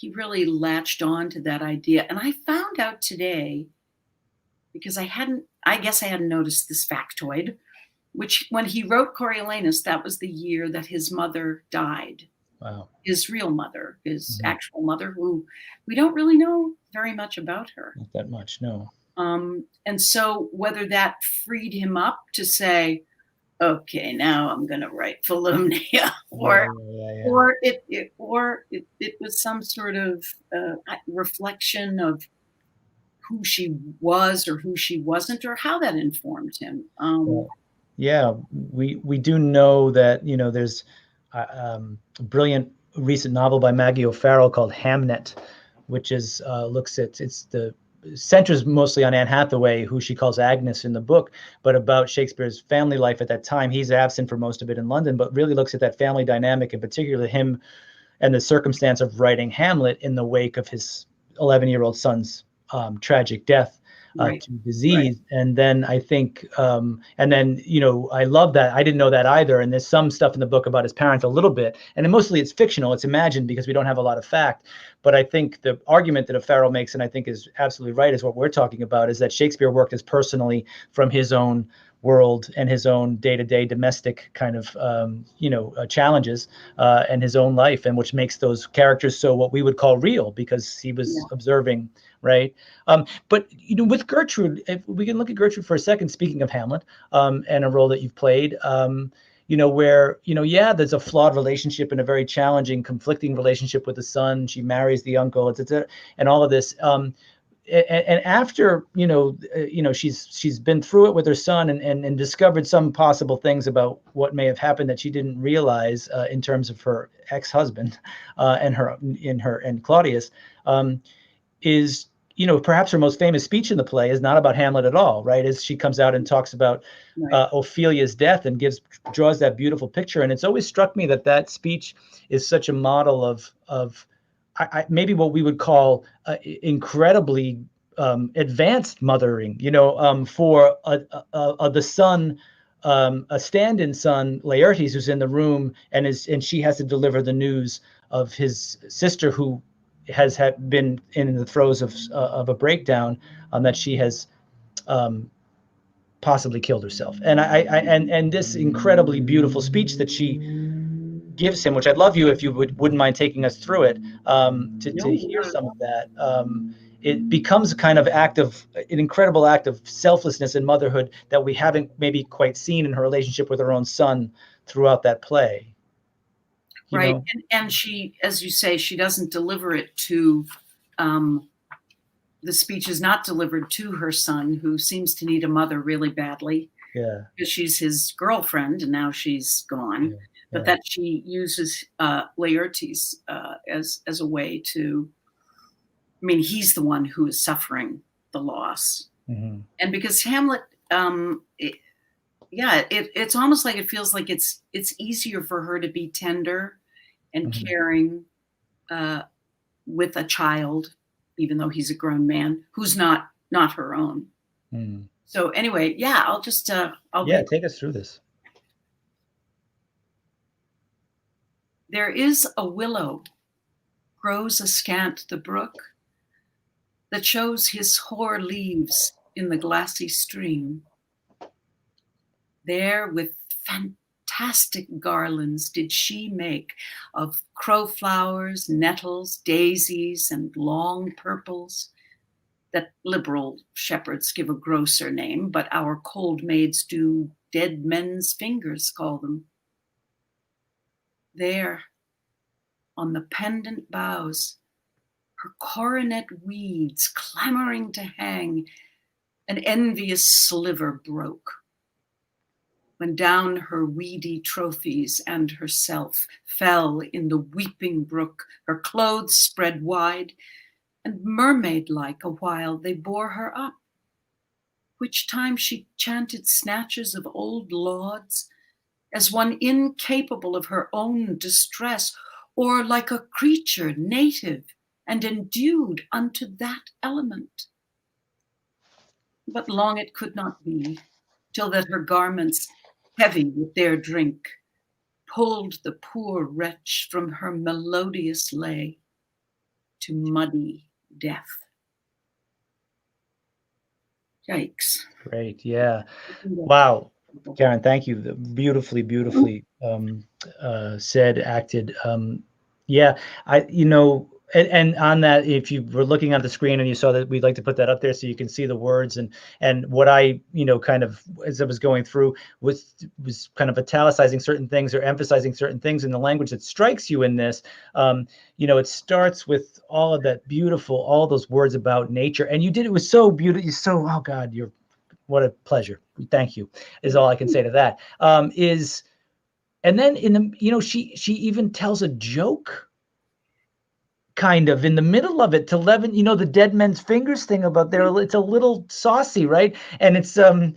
latched on to that idea. And I found out today, because I guess I hadn't noticed this factoid, which when he wrote Coriolanus, that was the year that his mother died. Wow. His real mother, his actual mother, who we don't really know very much about her. Not that much, no. And so whether that freed him up to say, okay, now I'm going to write Volumnia, Yeah. or it was some sort of reflection of who she was or who she wasn't, or how that informed him. Yeah, we do know that, you know, there's a brilliant recent novel by Maggie O'Farrell called Hamlet, which is centers mostly on Anne Hathaway, who she calls Agnes in the book, but about Shakespeare's family life at that time. He's absent for most of it in London, but really looks at that family dynamic, in particular him and the circumstance of writing Hamlet in the wake of his 11-year-old son's tragic death to disease. Right. And then I think, and then, you know, I love that. I didn't know that either. And there's some stuff in the book about his parents a little bit, and mostly it's fictional. It's imagined because we don't have a lot of fact. But I think the argument that O'Farrell makes, and I think is absolutely right, is what we're talking about, is that Shakespeare worked as personally from his own world and his own day-to-day domestic kind of, challenges and his own life, and which makes those characters so what we would call real, because he was observing, right? But, you know, with Gertrude, if we can look at Gertrude for a second, speaking of Hamlet, and a role that you've played, you know, where, you know, there's a flawed relationship and a very challenging, conflicting relationship with the son. She marries the uncle, etc., and all of this. And after, she's been through it with her son and discovered some possible things about what may have happened that she didn't realize in terms of her ex-husband and Claudius, is, you know, perhaps her most famous speech in the play is not about Hamlet at all, right? As she comes out and talks about Ophelia's death and draws that beautiful picture. And it's always struck me that speech is such a model of maybe what we would call incredibly advanced mothering, you know, for the son, a stand-in son, Laertes, who's in the room, and she has to deliver the news of his sister, who has been in the throes of a breakdown, that she has possibly killed herself. And and this incredibly beautiful speech that she gives him, which I'd love you if you wouldn't mind taking us through it, to hear some of that. It becomes a kind of an incredible act of selflessness and motherhood that we haven't maybe quite seen in her relationship with her own son throughout that play. Right. And she, as you say, she doesn't deliver it to, the speech is not delivered to her son, who seems to need a mother really badly. Yeah. Because she's his girlfriend and now she's gone. Yeah. But that she uses Laertes as a way to, I mean, he's the one who is suffering the loss. Mm-hmm. And because Hamlet, it's almost like it feels like it's easier for her to be tender and mm-hmm. caring with a child, even though he's a grown man who's not her own. Mm. So anyway, I'll just take us through this. There is a willow, grows askant the brook, that shows his hoar leaves in the glassy stream. There with fantastic garlands did she make of crowflowers, nettles, daisies, and long purples, that liberal shepherds give a grosser name, but our cold maids do dead men's fingers call them. There, on the pendant boughs, her coronet weeds clamoring to hang, an envious sliver broke, when down her weedy trophies and herself fell in the weeping brook, her clothes spread wide, and mermaid-like a while they bore her up, which time she chanted snatches of old lauds, as one incapable of her own distress, or like a creature native and endued unto that element. But long it could not be, till that her garments, heavy with their drink, pulled the poor wretch from her melodious lay to muddy death. Yikes. Great, yeah. Wow. Karen, thank you. Beautifully said, acted. And on that, if you were looking at the screen and you saw that, we'd like to put that up there so you can see the words, and what I, kind of, as I was going through, was kind of italicizing certain things or emphasizing certain things in the language that strikes you in this. It starts with all of that beautiful, all those words about nature, and you did it was so beautiful. Oh God, what a pleasure. Thank you, is all I can say to that. And then in the, she even tells a joke kind of in the middle of it to Levin, the dead men's fingers thing about there. It's a little saucy, right? And it's and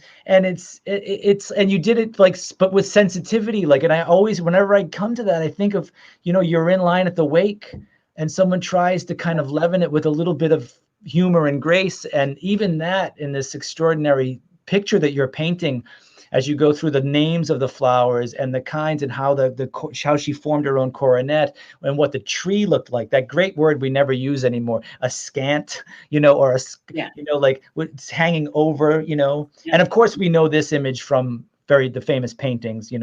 you did it but with sensitivity, and I always, whenever I come to that, I think of, you're in line at the wake and someone tries to kind of leaven it with a little bit of humor and grace. And even that, in this extraordinary picture that you're painting, as you go through the names of the flowers and the kinds, and how how she formed her own coronet, and what the tree looked like, that great word we never use anymore, askant, or it's hanging over, and of course we know this image from the famous paintings, from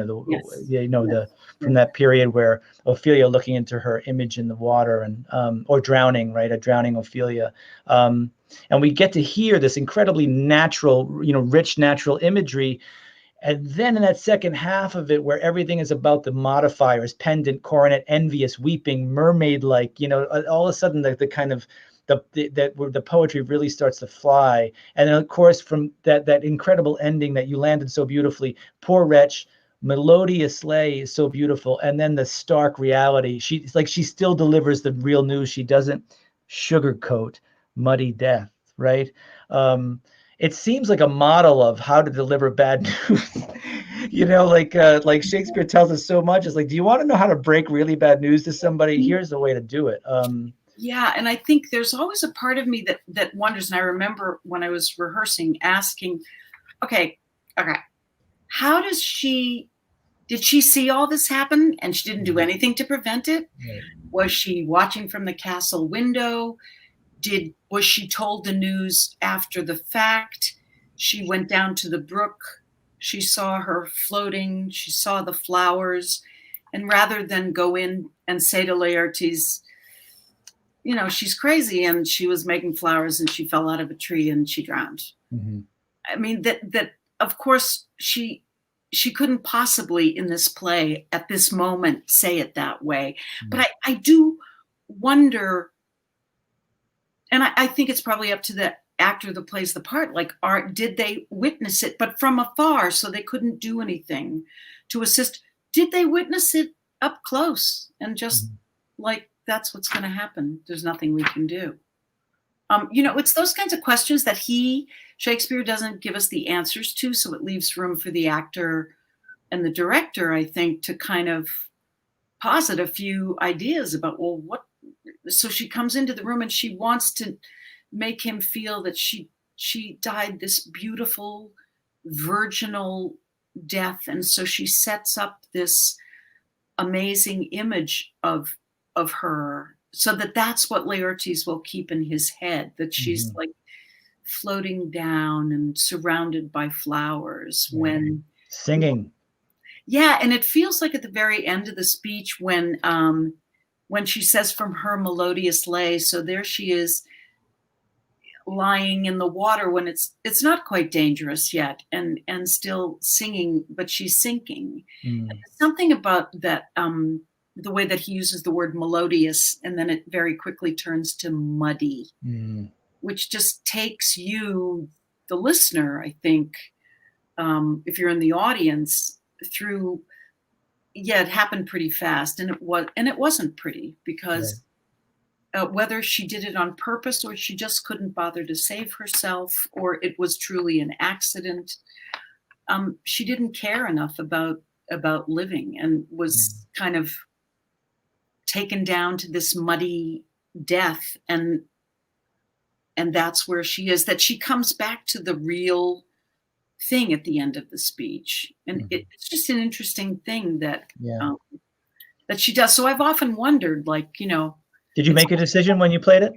that period where Ophelia looking into her image in the water, and or drowning, right, a drowning Ophelia. And we get to hear this incredibly natural, rich natural imagery. And then in that second half of it, where everything is about the modifiers, pendant, coronet, envious, weeping, mermaid-like, all of a sudden the kind of the poetry really starts to fly. And then, of course, from that incredible ending that you landed so beautifully, poor wretch, melodious lay is so beautiful. And then the stark reality, she still delivers the real news. She doesn't sugarcoat muddy death, right? It seems like a model of how to deliver bad news. Like Shakespeare tells us so much. It's like, do you want to know how to break really bad news to somebody? Here's the way to do it. Yeah, and I think there's always a part of me that wonders, and I remember when I was rehearsing asking, okay, how did she see all this happen and she didn't do anything to prevent it? Right. Was she watching from the castle window? Was she told the news after the fact? She went down to the brook. She saw her floating. She saw the flowers. And rather than go in and say to Laertes, she's crazy and she was making flowers and she fell out of a tree and she drowned. Mm-hmm. I mean, that of course she couldn't possibly in this play at this moment say it that way. Mm-hmm. But I do wonder, and I think it's probably up to the actor that plays the part, did they witness it, but from afar, so they couldn't do anything to assist? Did they witness it up close and just that's what's going to happen? There's nothing we can do. It's those kinds of questions that Shakespeare doesn't give us the answers to, so it leaves room for the actor and the director, I think, to kind of posit a few ideas about, what. So she comes into the room and she wants to make him feel that she died this beautiful virginal death. And so she sets up this amazing image of her so that's what Laertes will keep in his head, that she's floating down and surrounded by flowers when singing. Yeah. And it feels like at the very end of the speech when she says from her melodious lay, so there she is lying in the water when it's not quite dangerous yet and still singing, but she's sinking. Something about that, the way that he uses the word melodious, and then it very quickly turns to muddy, which just takes you, the listener, I think, if you're in the audience, through. Yeah, it happened pretty fast, and it wasn't pretty, because whether she did it on purpose or she just couldn't bother to save herself, or it was truly an accident, she didn't care enough about living and was kind of taken down to this muddy death, and that's where she is. That she comes back to the real thing at the end of the speech, and it's just an interesting thing that she does. So I've often wondered, did you make a decision when you played it?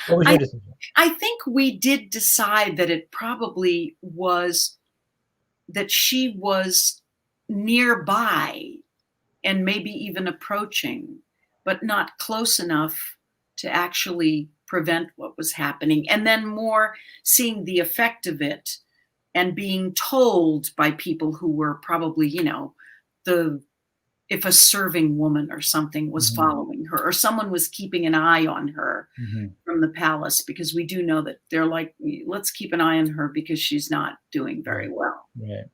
What was your decision? I think we did decide that it probably was that she was nearby and maybe even approaching, but not close enough to actually prevent what was happening, and then more seeing the effect of it and being told by people who were probably, if a serving woman or something was following her, or someone was keeping an eye on her from the palace, because we do know that they're like, let's keep an eye on her because she's not doing very well. Right.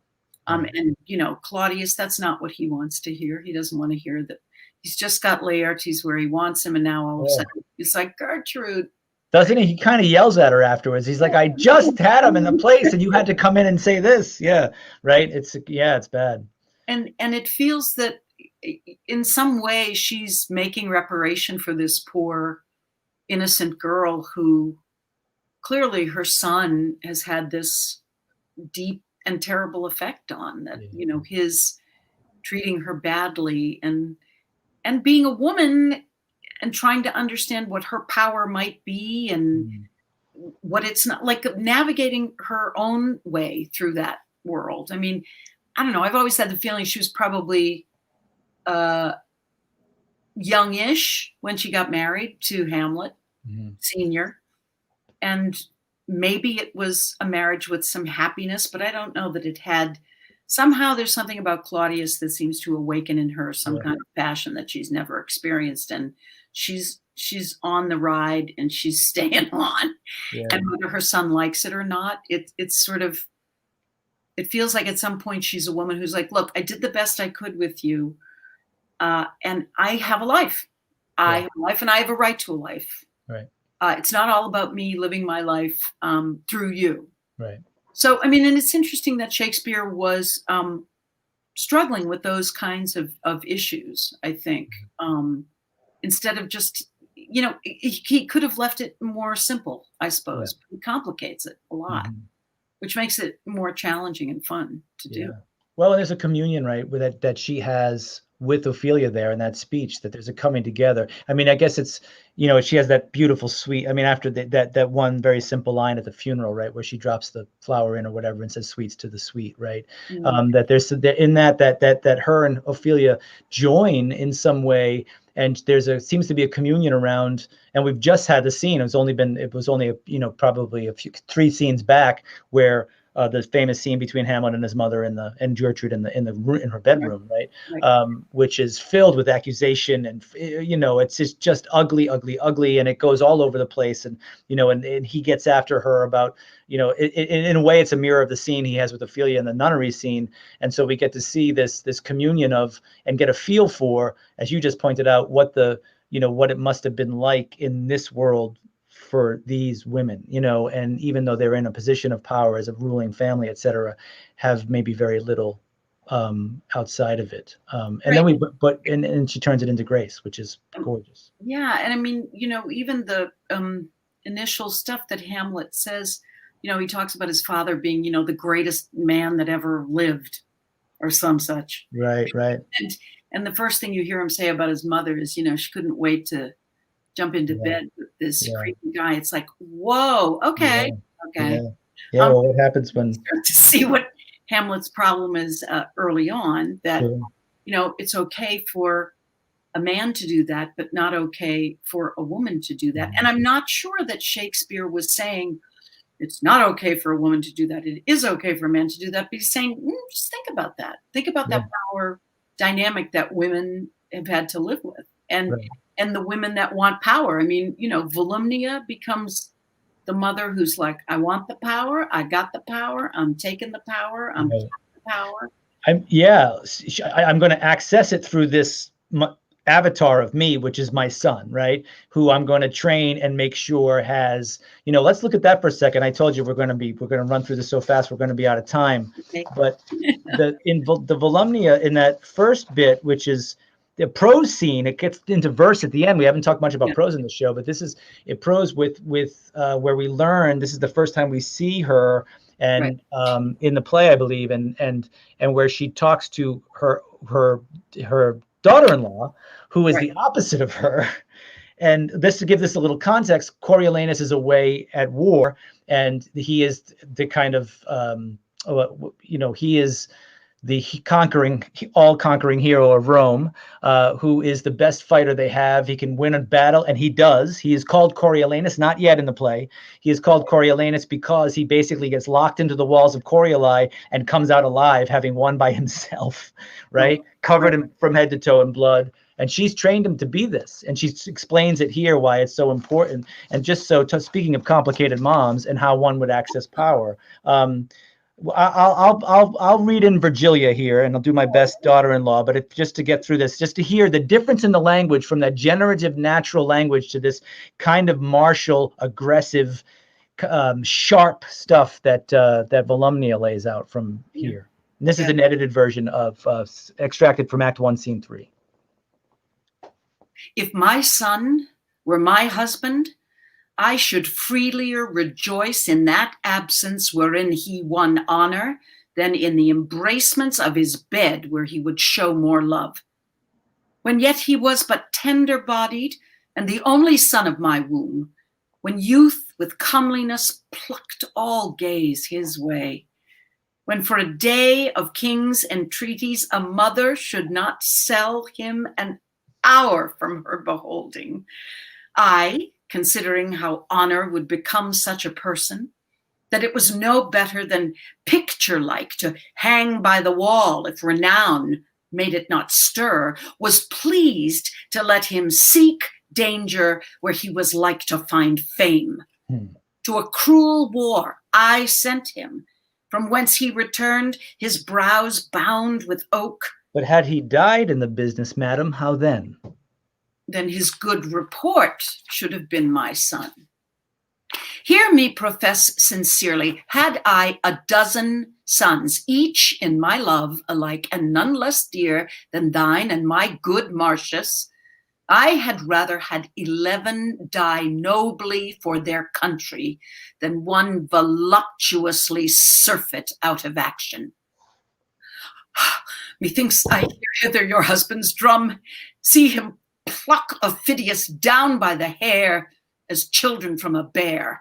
And, Claudius, that's not what he wants to hear. He doesn't want to hear that he's just got Laertes where he wants him, and now all of a sudden it's like, Gertrude. Doesn't he? He kind of yells at her afterwards. He's like, I just had him in the place and you had to come in and say this. Yeah. Right. It's bad. And it feels that in some way she's making reparation for this poor innocent girl who clearly her son has had this deep and terrible effect on, that, his treating her badly and being a woman and trying to understand what her power might be and what it's not, like navigating her own way through that world. I mean, I don't know. I've always had the feeling she was probably youngish when she got married to Hamlet Senior. And maybe it was a marriage with some happiness, but I don't know that it had. Somehow there's something about Claudius that seems to awaken in her some kind of passion that she's never experienced. And she's on the ride and she's staying on. Yeah. And whether her son likes it or not, it's sort of, it feels like at some point she's a woman who's like, look, I did the best I could with you. And I have a life. I have a life and I have a right to a life. Right. It's not all about me living my life through you. Right. So, I mean, and it's interesting that Shakespeare was struggling with those kinds of issues, I think, instead of just, he could have left it more simple, I suppose. He complicates it a lot, which makes it more challenging and fun to do. Well, and there's a communion, right, with that she has with Ophelia there in that speech, that there's a coming together. I mean, I guess it's, she has that beautiful sweet, I mean, after that one very simple line at the funeral, right, where she drops the flower in or whatever and says sweets to the sweet, right? That there's in that her and Ophelia join in some way, and seems to be a communion around, and we've just had the scene. It was only probably 3 scenes back where the famous scene between Hamlet and his mother and Gertrude in her bedroom, right? Which is filled with accusation, and it's just ugly, and it goes all over the place, and and he gets after her about in a way it's a mirror of the scene he has with Ophelia in the nunnery scene, and so we get to see this communion of, and get a feel for, as you just pointed out, what what it must have been like in this world for these women, and even though they're in a position of power as a ruling family, et cetera, have maybe very little outside of it. And then and she turns it into grace, which is gorgeous. Yeah. And I mean, even the initial stuff that Hamlet says, he talks about his father being, the greatest man that ever lived or some such. Right. And the first thing you hear him say about his mother is, she couldn't wait to jump into bed with this creepy guy. It's like, whoa, okay. Well, what happens when to see what Hamlet's problem is early on, that it's okay for a man to do that, but not okay for a woman to do that. And I'm not sure that Shakespeare was saying it's not okay for a woman to do that. It is okay for a man to do that. But he's saying, just think about that. Think about that power dynamic that women have had to live with. And the women that want power. I mean, Volumnia becomes the mother who's like, I want the power. I got the power. I'm taking the power. I'm taking the power. I'm going to access it through this avatar of me, which is my son, right? Who I'm going to train and make sure has, let's look at that for a second. I told you we're going to run through this so fast, we're going to be out of time. Okay. But the Volumnia in that first bit, which is the prose scene, it gets into verse at the end. We haven't talked much about prose in the show, but this is a prose with where we learn, this is the first time we see her, and in the play, I believe, and where she talks to her daughter-in-law, who is the opposite of her. And this, to give this a little context, Coriolanus is away at war, and he is the kind of he is the all-conquering hero of Rome, who is the best fighter they have. He can win a battle, and he does. He is called Coriolanus, not yet in the play. He is called Coriolanus because he basically gets locked into the walls of Corioli and comes out alive, having won by himself, right? Covered from head to toe in blood. And she's trained him to be this, and she explains it here why it's so important. And just so, speaking of complicated moms and how one would access power, I'll read in Virgilia here, and I'll do my best daughter-in-law, but just to get through this, just to hear the difference in the language from that generative natural language to this kind of martial, aggressive, sharp stuff that Volumnia lays out from here. And this is an edited version of extracted from Act 1, Scene 3. If my son were my husband, I should freelier rejoice in that absence wherein he won honor than in the embracements of his bed where he would show more love. When yet he was but tender-bodied and the only son of my womb, when youth with comeliness plucked all gaze his way, when for a day of kings' entreaties a mother should not sell him an hour from her beholding, I, considering how honor would become such a person, that it was no better than picture-like to hang by the wall if renown made it not stir, was pleased to let him seek danger where he was like to find fame. To a cruel war I sent him, from whence he returned, his brows bound with oak. But had he died in the business, madam, how then? Then his good report should have been my son. Hear me profess sincerely, had I a dozen sons, each in my love alike, and none less dear than thine and my good Marcius, I had rather had 11 die nobly for their country than one voluptuously surfeit out of action. Methinks I hear hither your husband's drum. See him pluck Ophelias down by the hair as children from a bear.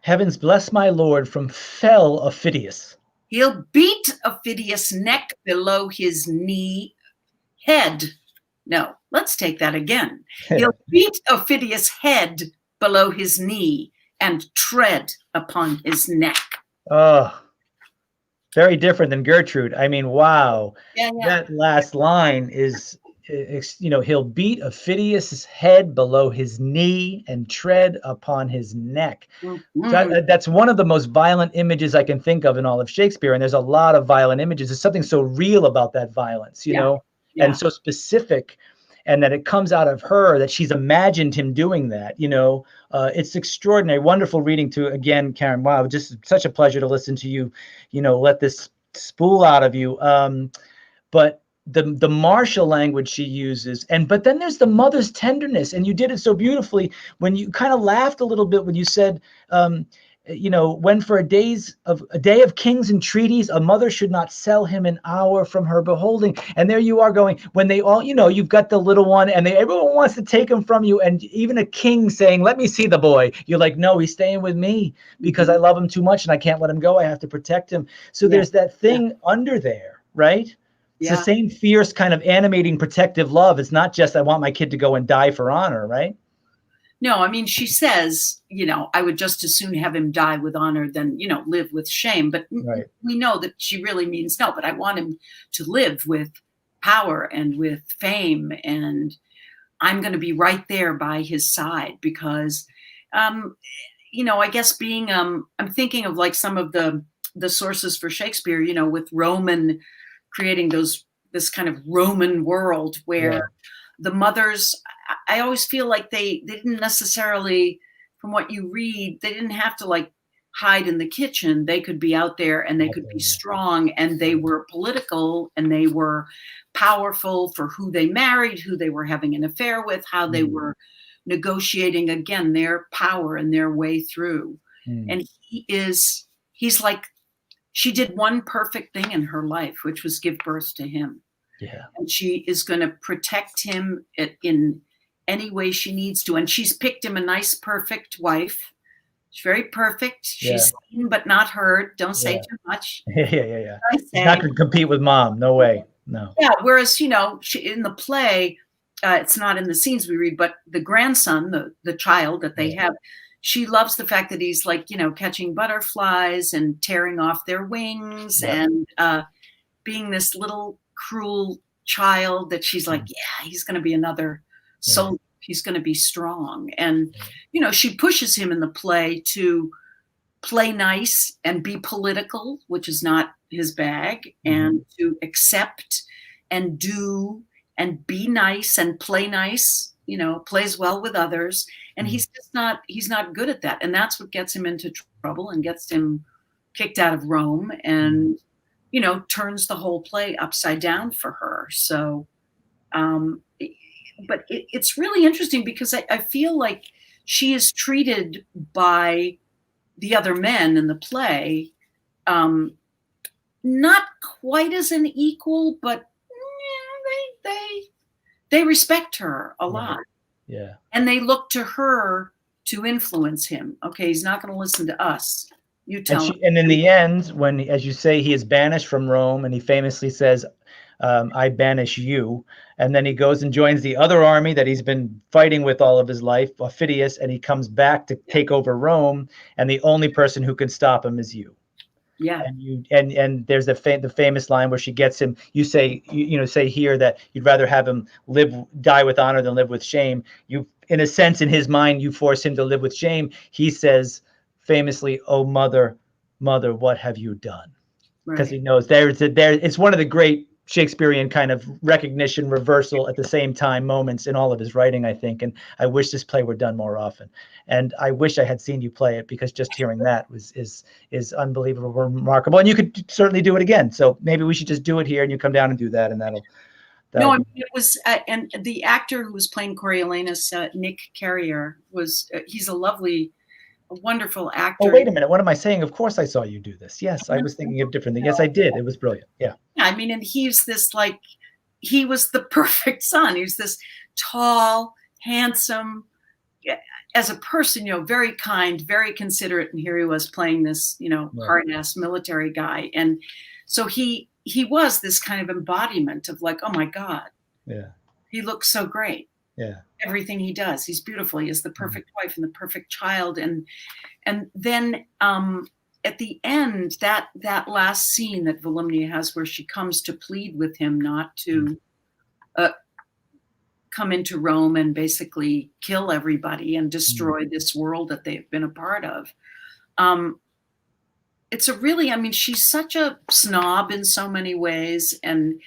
Heavens bless my lord from fell Ophelias. He'll beat Ophelias' neck below his knee, head. No, let's take that again. He'll beat Ophelias' head below his knee and tread upon his neck. Oh, very different than Gertrude. I mean, wow. Yeah. That last line is, he'll beat Ophelias' head below his knee and tread upon his neck. That's one of the most violent images I can think of in all of Shakespeare. And there's a lot of violent images. There's something so real about that violence, you know, and so specific, and that it comes out of her, that she's imagined him doing that, it's extraordinary. Wonderful reading to, again, Karen. Wow, just such a pleasure to listen to you, let this spool out of you. But the martial language she uses, but then there's the mother's tenderness, and you did it so beautifully when you kind of laughed a little bit when you said, when for a day of kings' entreaties, a mother should not sell him an hour from her beholding. And there you are going, when they all, you've got the little one, and everyone wants to take him from you. And even a king saying, let me see the boy. You're like, no, he's staying with me because I love him too much and I can't let him go. I have to protect him. So there's that thing under there, right? It's the same fierce kind of animating protective love. It's not just, I want my kid to go and die for honor, right? No, I mean, she says, I would just as soon have him die with honor than, live with shame. But we know that she really means no, but I want him to live with power and with fame. And I'm going to be right there by his side because, I guess being, I'm thinking of like some of the sources for Shakespeare, with Roman creating this kind of Roman world where the mothers, I always feel like they didn't necessarily, from what you read, they didn't have to like hide in the kitchen. They could be out there and they could be strong, and they were political and they were powerful for who they married, who they were having an affair with, how they were negotiating, again, their power and their way through. And he's like, she did one perfect thing in her life, which was give birth to him. Yeah. And she is going to protect him in any way she needs to. And she's picked him a nice, perfect wife She's very perfect. She's seen but not heard. Don't say too much. Yeah. She's not going to compete with mom. No way. No. Yeah. Whereas, you know, in the play, it's not in the scenes we read, but the grandson, the child that they have, she loves the fact that he's like, you know, catching butterflies and tearing off their wings and being this little cruel child that she's like, yeah, he's going to be another soldier. He's going to be strong. And, you know, she pushes him in the play to play nice and be political, which is not his bag, and to accept and do and be nice and play nice, you know, plays well with others. And he's not good at that. And that's what gets him into trouble and gets him kicked out of Rome and, you know, turns the whole play upside down for her. So, but it's really interesting because I feel like she is treated by the other men in the play not quite as an equal, but they respect her a lot. Yeah. And they look to her to influence him. Okay, he's not going to listen to us. You tell him. And in the end, when, as you say, he is banished from Rome, and he famously says, I banish you. And then he goes and joins the other army that he's been fighting with all of his life, Ophelias, and he comes back to take over Rome. And the only person who can stop him is you. Yeah. And there's the famous line where she gets him. You say, say here that you'd rather have him die with honor than live with shame. You, in a sense, in his mind, you force him to live with shame. He says famously, "Oh, mother, what have you done?" Because he knows it's one of the great Shakespearean kind of recognition, reversal at the same time moments in all of his writing, I think. And I wish this play were done more often. And I wish I had seen you play it, because just hearing that is unbelievable, remarkable. And you could certainly do it again. So maybe we should just do it here and you come down and do that. And that'll no, I mean, it was, and the actor who was playing Coriolanus, Nick Carrier, he's a wonderful actor. Oh, wait a minute. What am I saying? Of course I saw you do this. Yes, I was thinking of different things. Yes, I did. It was brilliant. Yeah. I mean, and he was the perfect son. He was this tall, handsome, as a person, very kind, very considerate. And here he was playing this, hard-ass military guy. And so he was this kind of embodiment of like, oh my God. Yeah. He looks so great. Yeah. Everything he does, he's beautiful. He is the perfect wife and the perfect child. And then at the end, that last scene that Volumnia has, where she comes to plead with him not to come into Rome and basically kill everybody and destroy this world that they've been a part of. It's she's such a snob in so many ways, and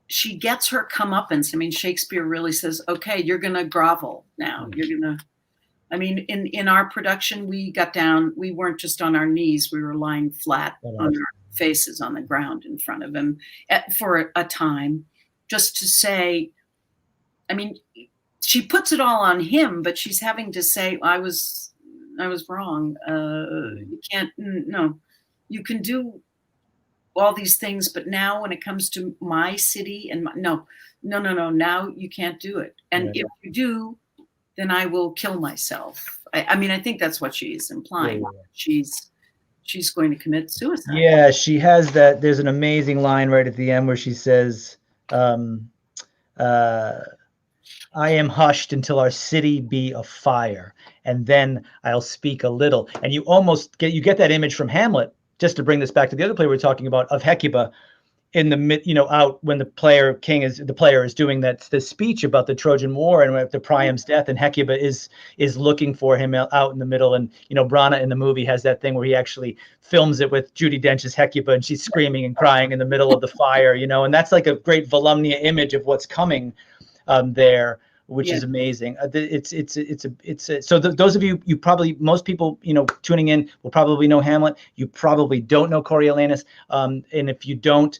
she gets her comeuppance. I mean, Shakespeare really says, okay, you're going to grovel now. You're going to, in our production, we got down, we weren't just on our knees, we were lying flat on our faces on the ground in front of him for a time, just to say, she puts it all on him, but she's having to say, I was wrong. You can't, no, you can do all these things, but now when it comes to my city and no, now you can't do it. And if you do, then I will kill myself. I think that's what she's implying. Yeah. She's going to commit suicide. Yeah, she has that. There's an amazing line right at the end where she says, I am hushed until our city be afire, and then I'll speak a little. And you almost get that image from Hamlet, just to bring this back to the other play we were talking about, of Hecuba in the out when the player is doing the speech about the Trojan War and the Priam's death, and Hecuba is looking for him out in the middle. And Brana in the movie has that thing where he actually films it with Judi Dench's Hecuba, and she's screaming and crying in the middle of the fire, and that's like a great Volumnia image of what's coming there, which is amazing. So those of you probably, most people, tuning in will probably know Hamlet. You probably don't know Coriolanus. And if you don't,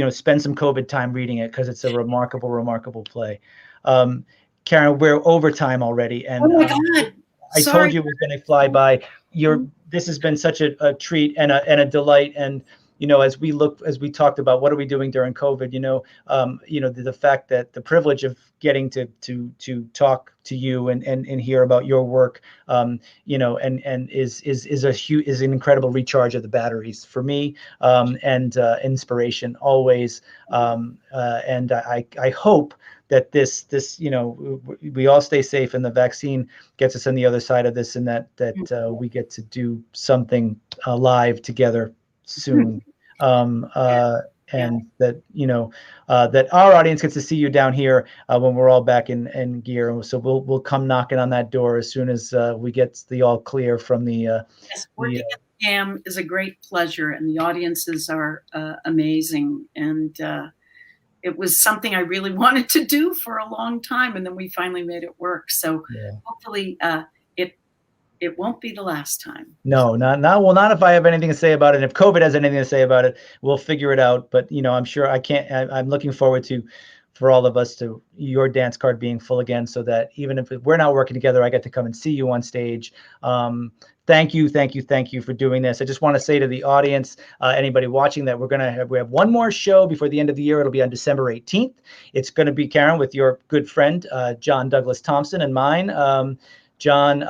spend some COVID time reading it, because it's a remarkable, remarkable play. Karen, we're over time already. And oh my God. I told you it was going to fly by. This has been such a treat and a delight. And as we talked about, what are we doing during COVID? The fact that the privilege of getting to talk to you and hear about your work, and is an incredible recharge of the batteries for me, and inspiration always. And I hope that this we all stay safe and the vaccine gets us on the other side of this, and that we get to do something live together soon. And that that our audience gets to see you down here when we're all back in gear. So we'll come knocking on that door as soon as we get the all clear from the. Yes, working at the GAM is a great pleasure, and the audiences are amazing. And it was something I really wanted to do for a long time, and then we finally made it work. So hopefully it won't be the last time. No, not if I have anything to say about it. If COVID has anything to say about it, we'll figure it out. But I'm sure I'm looking forward to, for all of us, to your dance card being full again, so that even if we're not working together, I get to come and see you on stage. Thank you for doing this. I just want to say to the audience, anybody watching, that we have one more show before the end of the year. It'll be on December 18th. It's going to be, Karen, with your good friend John Douglas Thompson and mine. John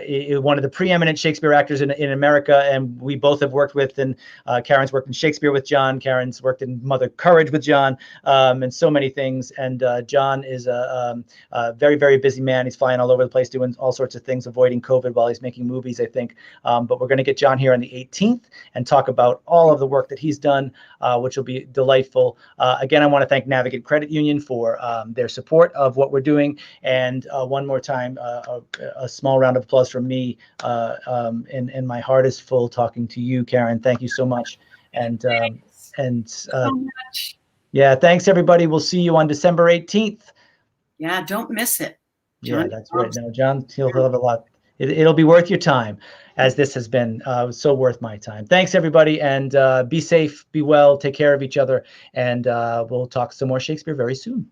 is one of the preeminent Shakespeare actors in America, and we both have worked with, and Karen's worked in Shakespeare with John. Karen's worked in Mother Courage with John, and so many things. And John is a very, very busy man. He's flying all over the place doing all sorts of things, avoiding COVID while he's making movies, I think. But we're going to get John here on the 18th and talk about all of the work that he's done, which will be delightful. Again, I want to thank Navigate Credit Union for their support of what we're doing. And one more time, a small round of applause from me, and my heart is full talking to you, Karen. Thank you so much. And so much. Yeah, thanks everybody. We'll see you on December 18th. Yeah, don't miss it. John, that's right. No, John, he'll have a lot. It'll be worth your time, as this has been so worth my time. Thanks everybody, and be safe, be well, take care of each other, and we'll talk some more Shakespeare very soon.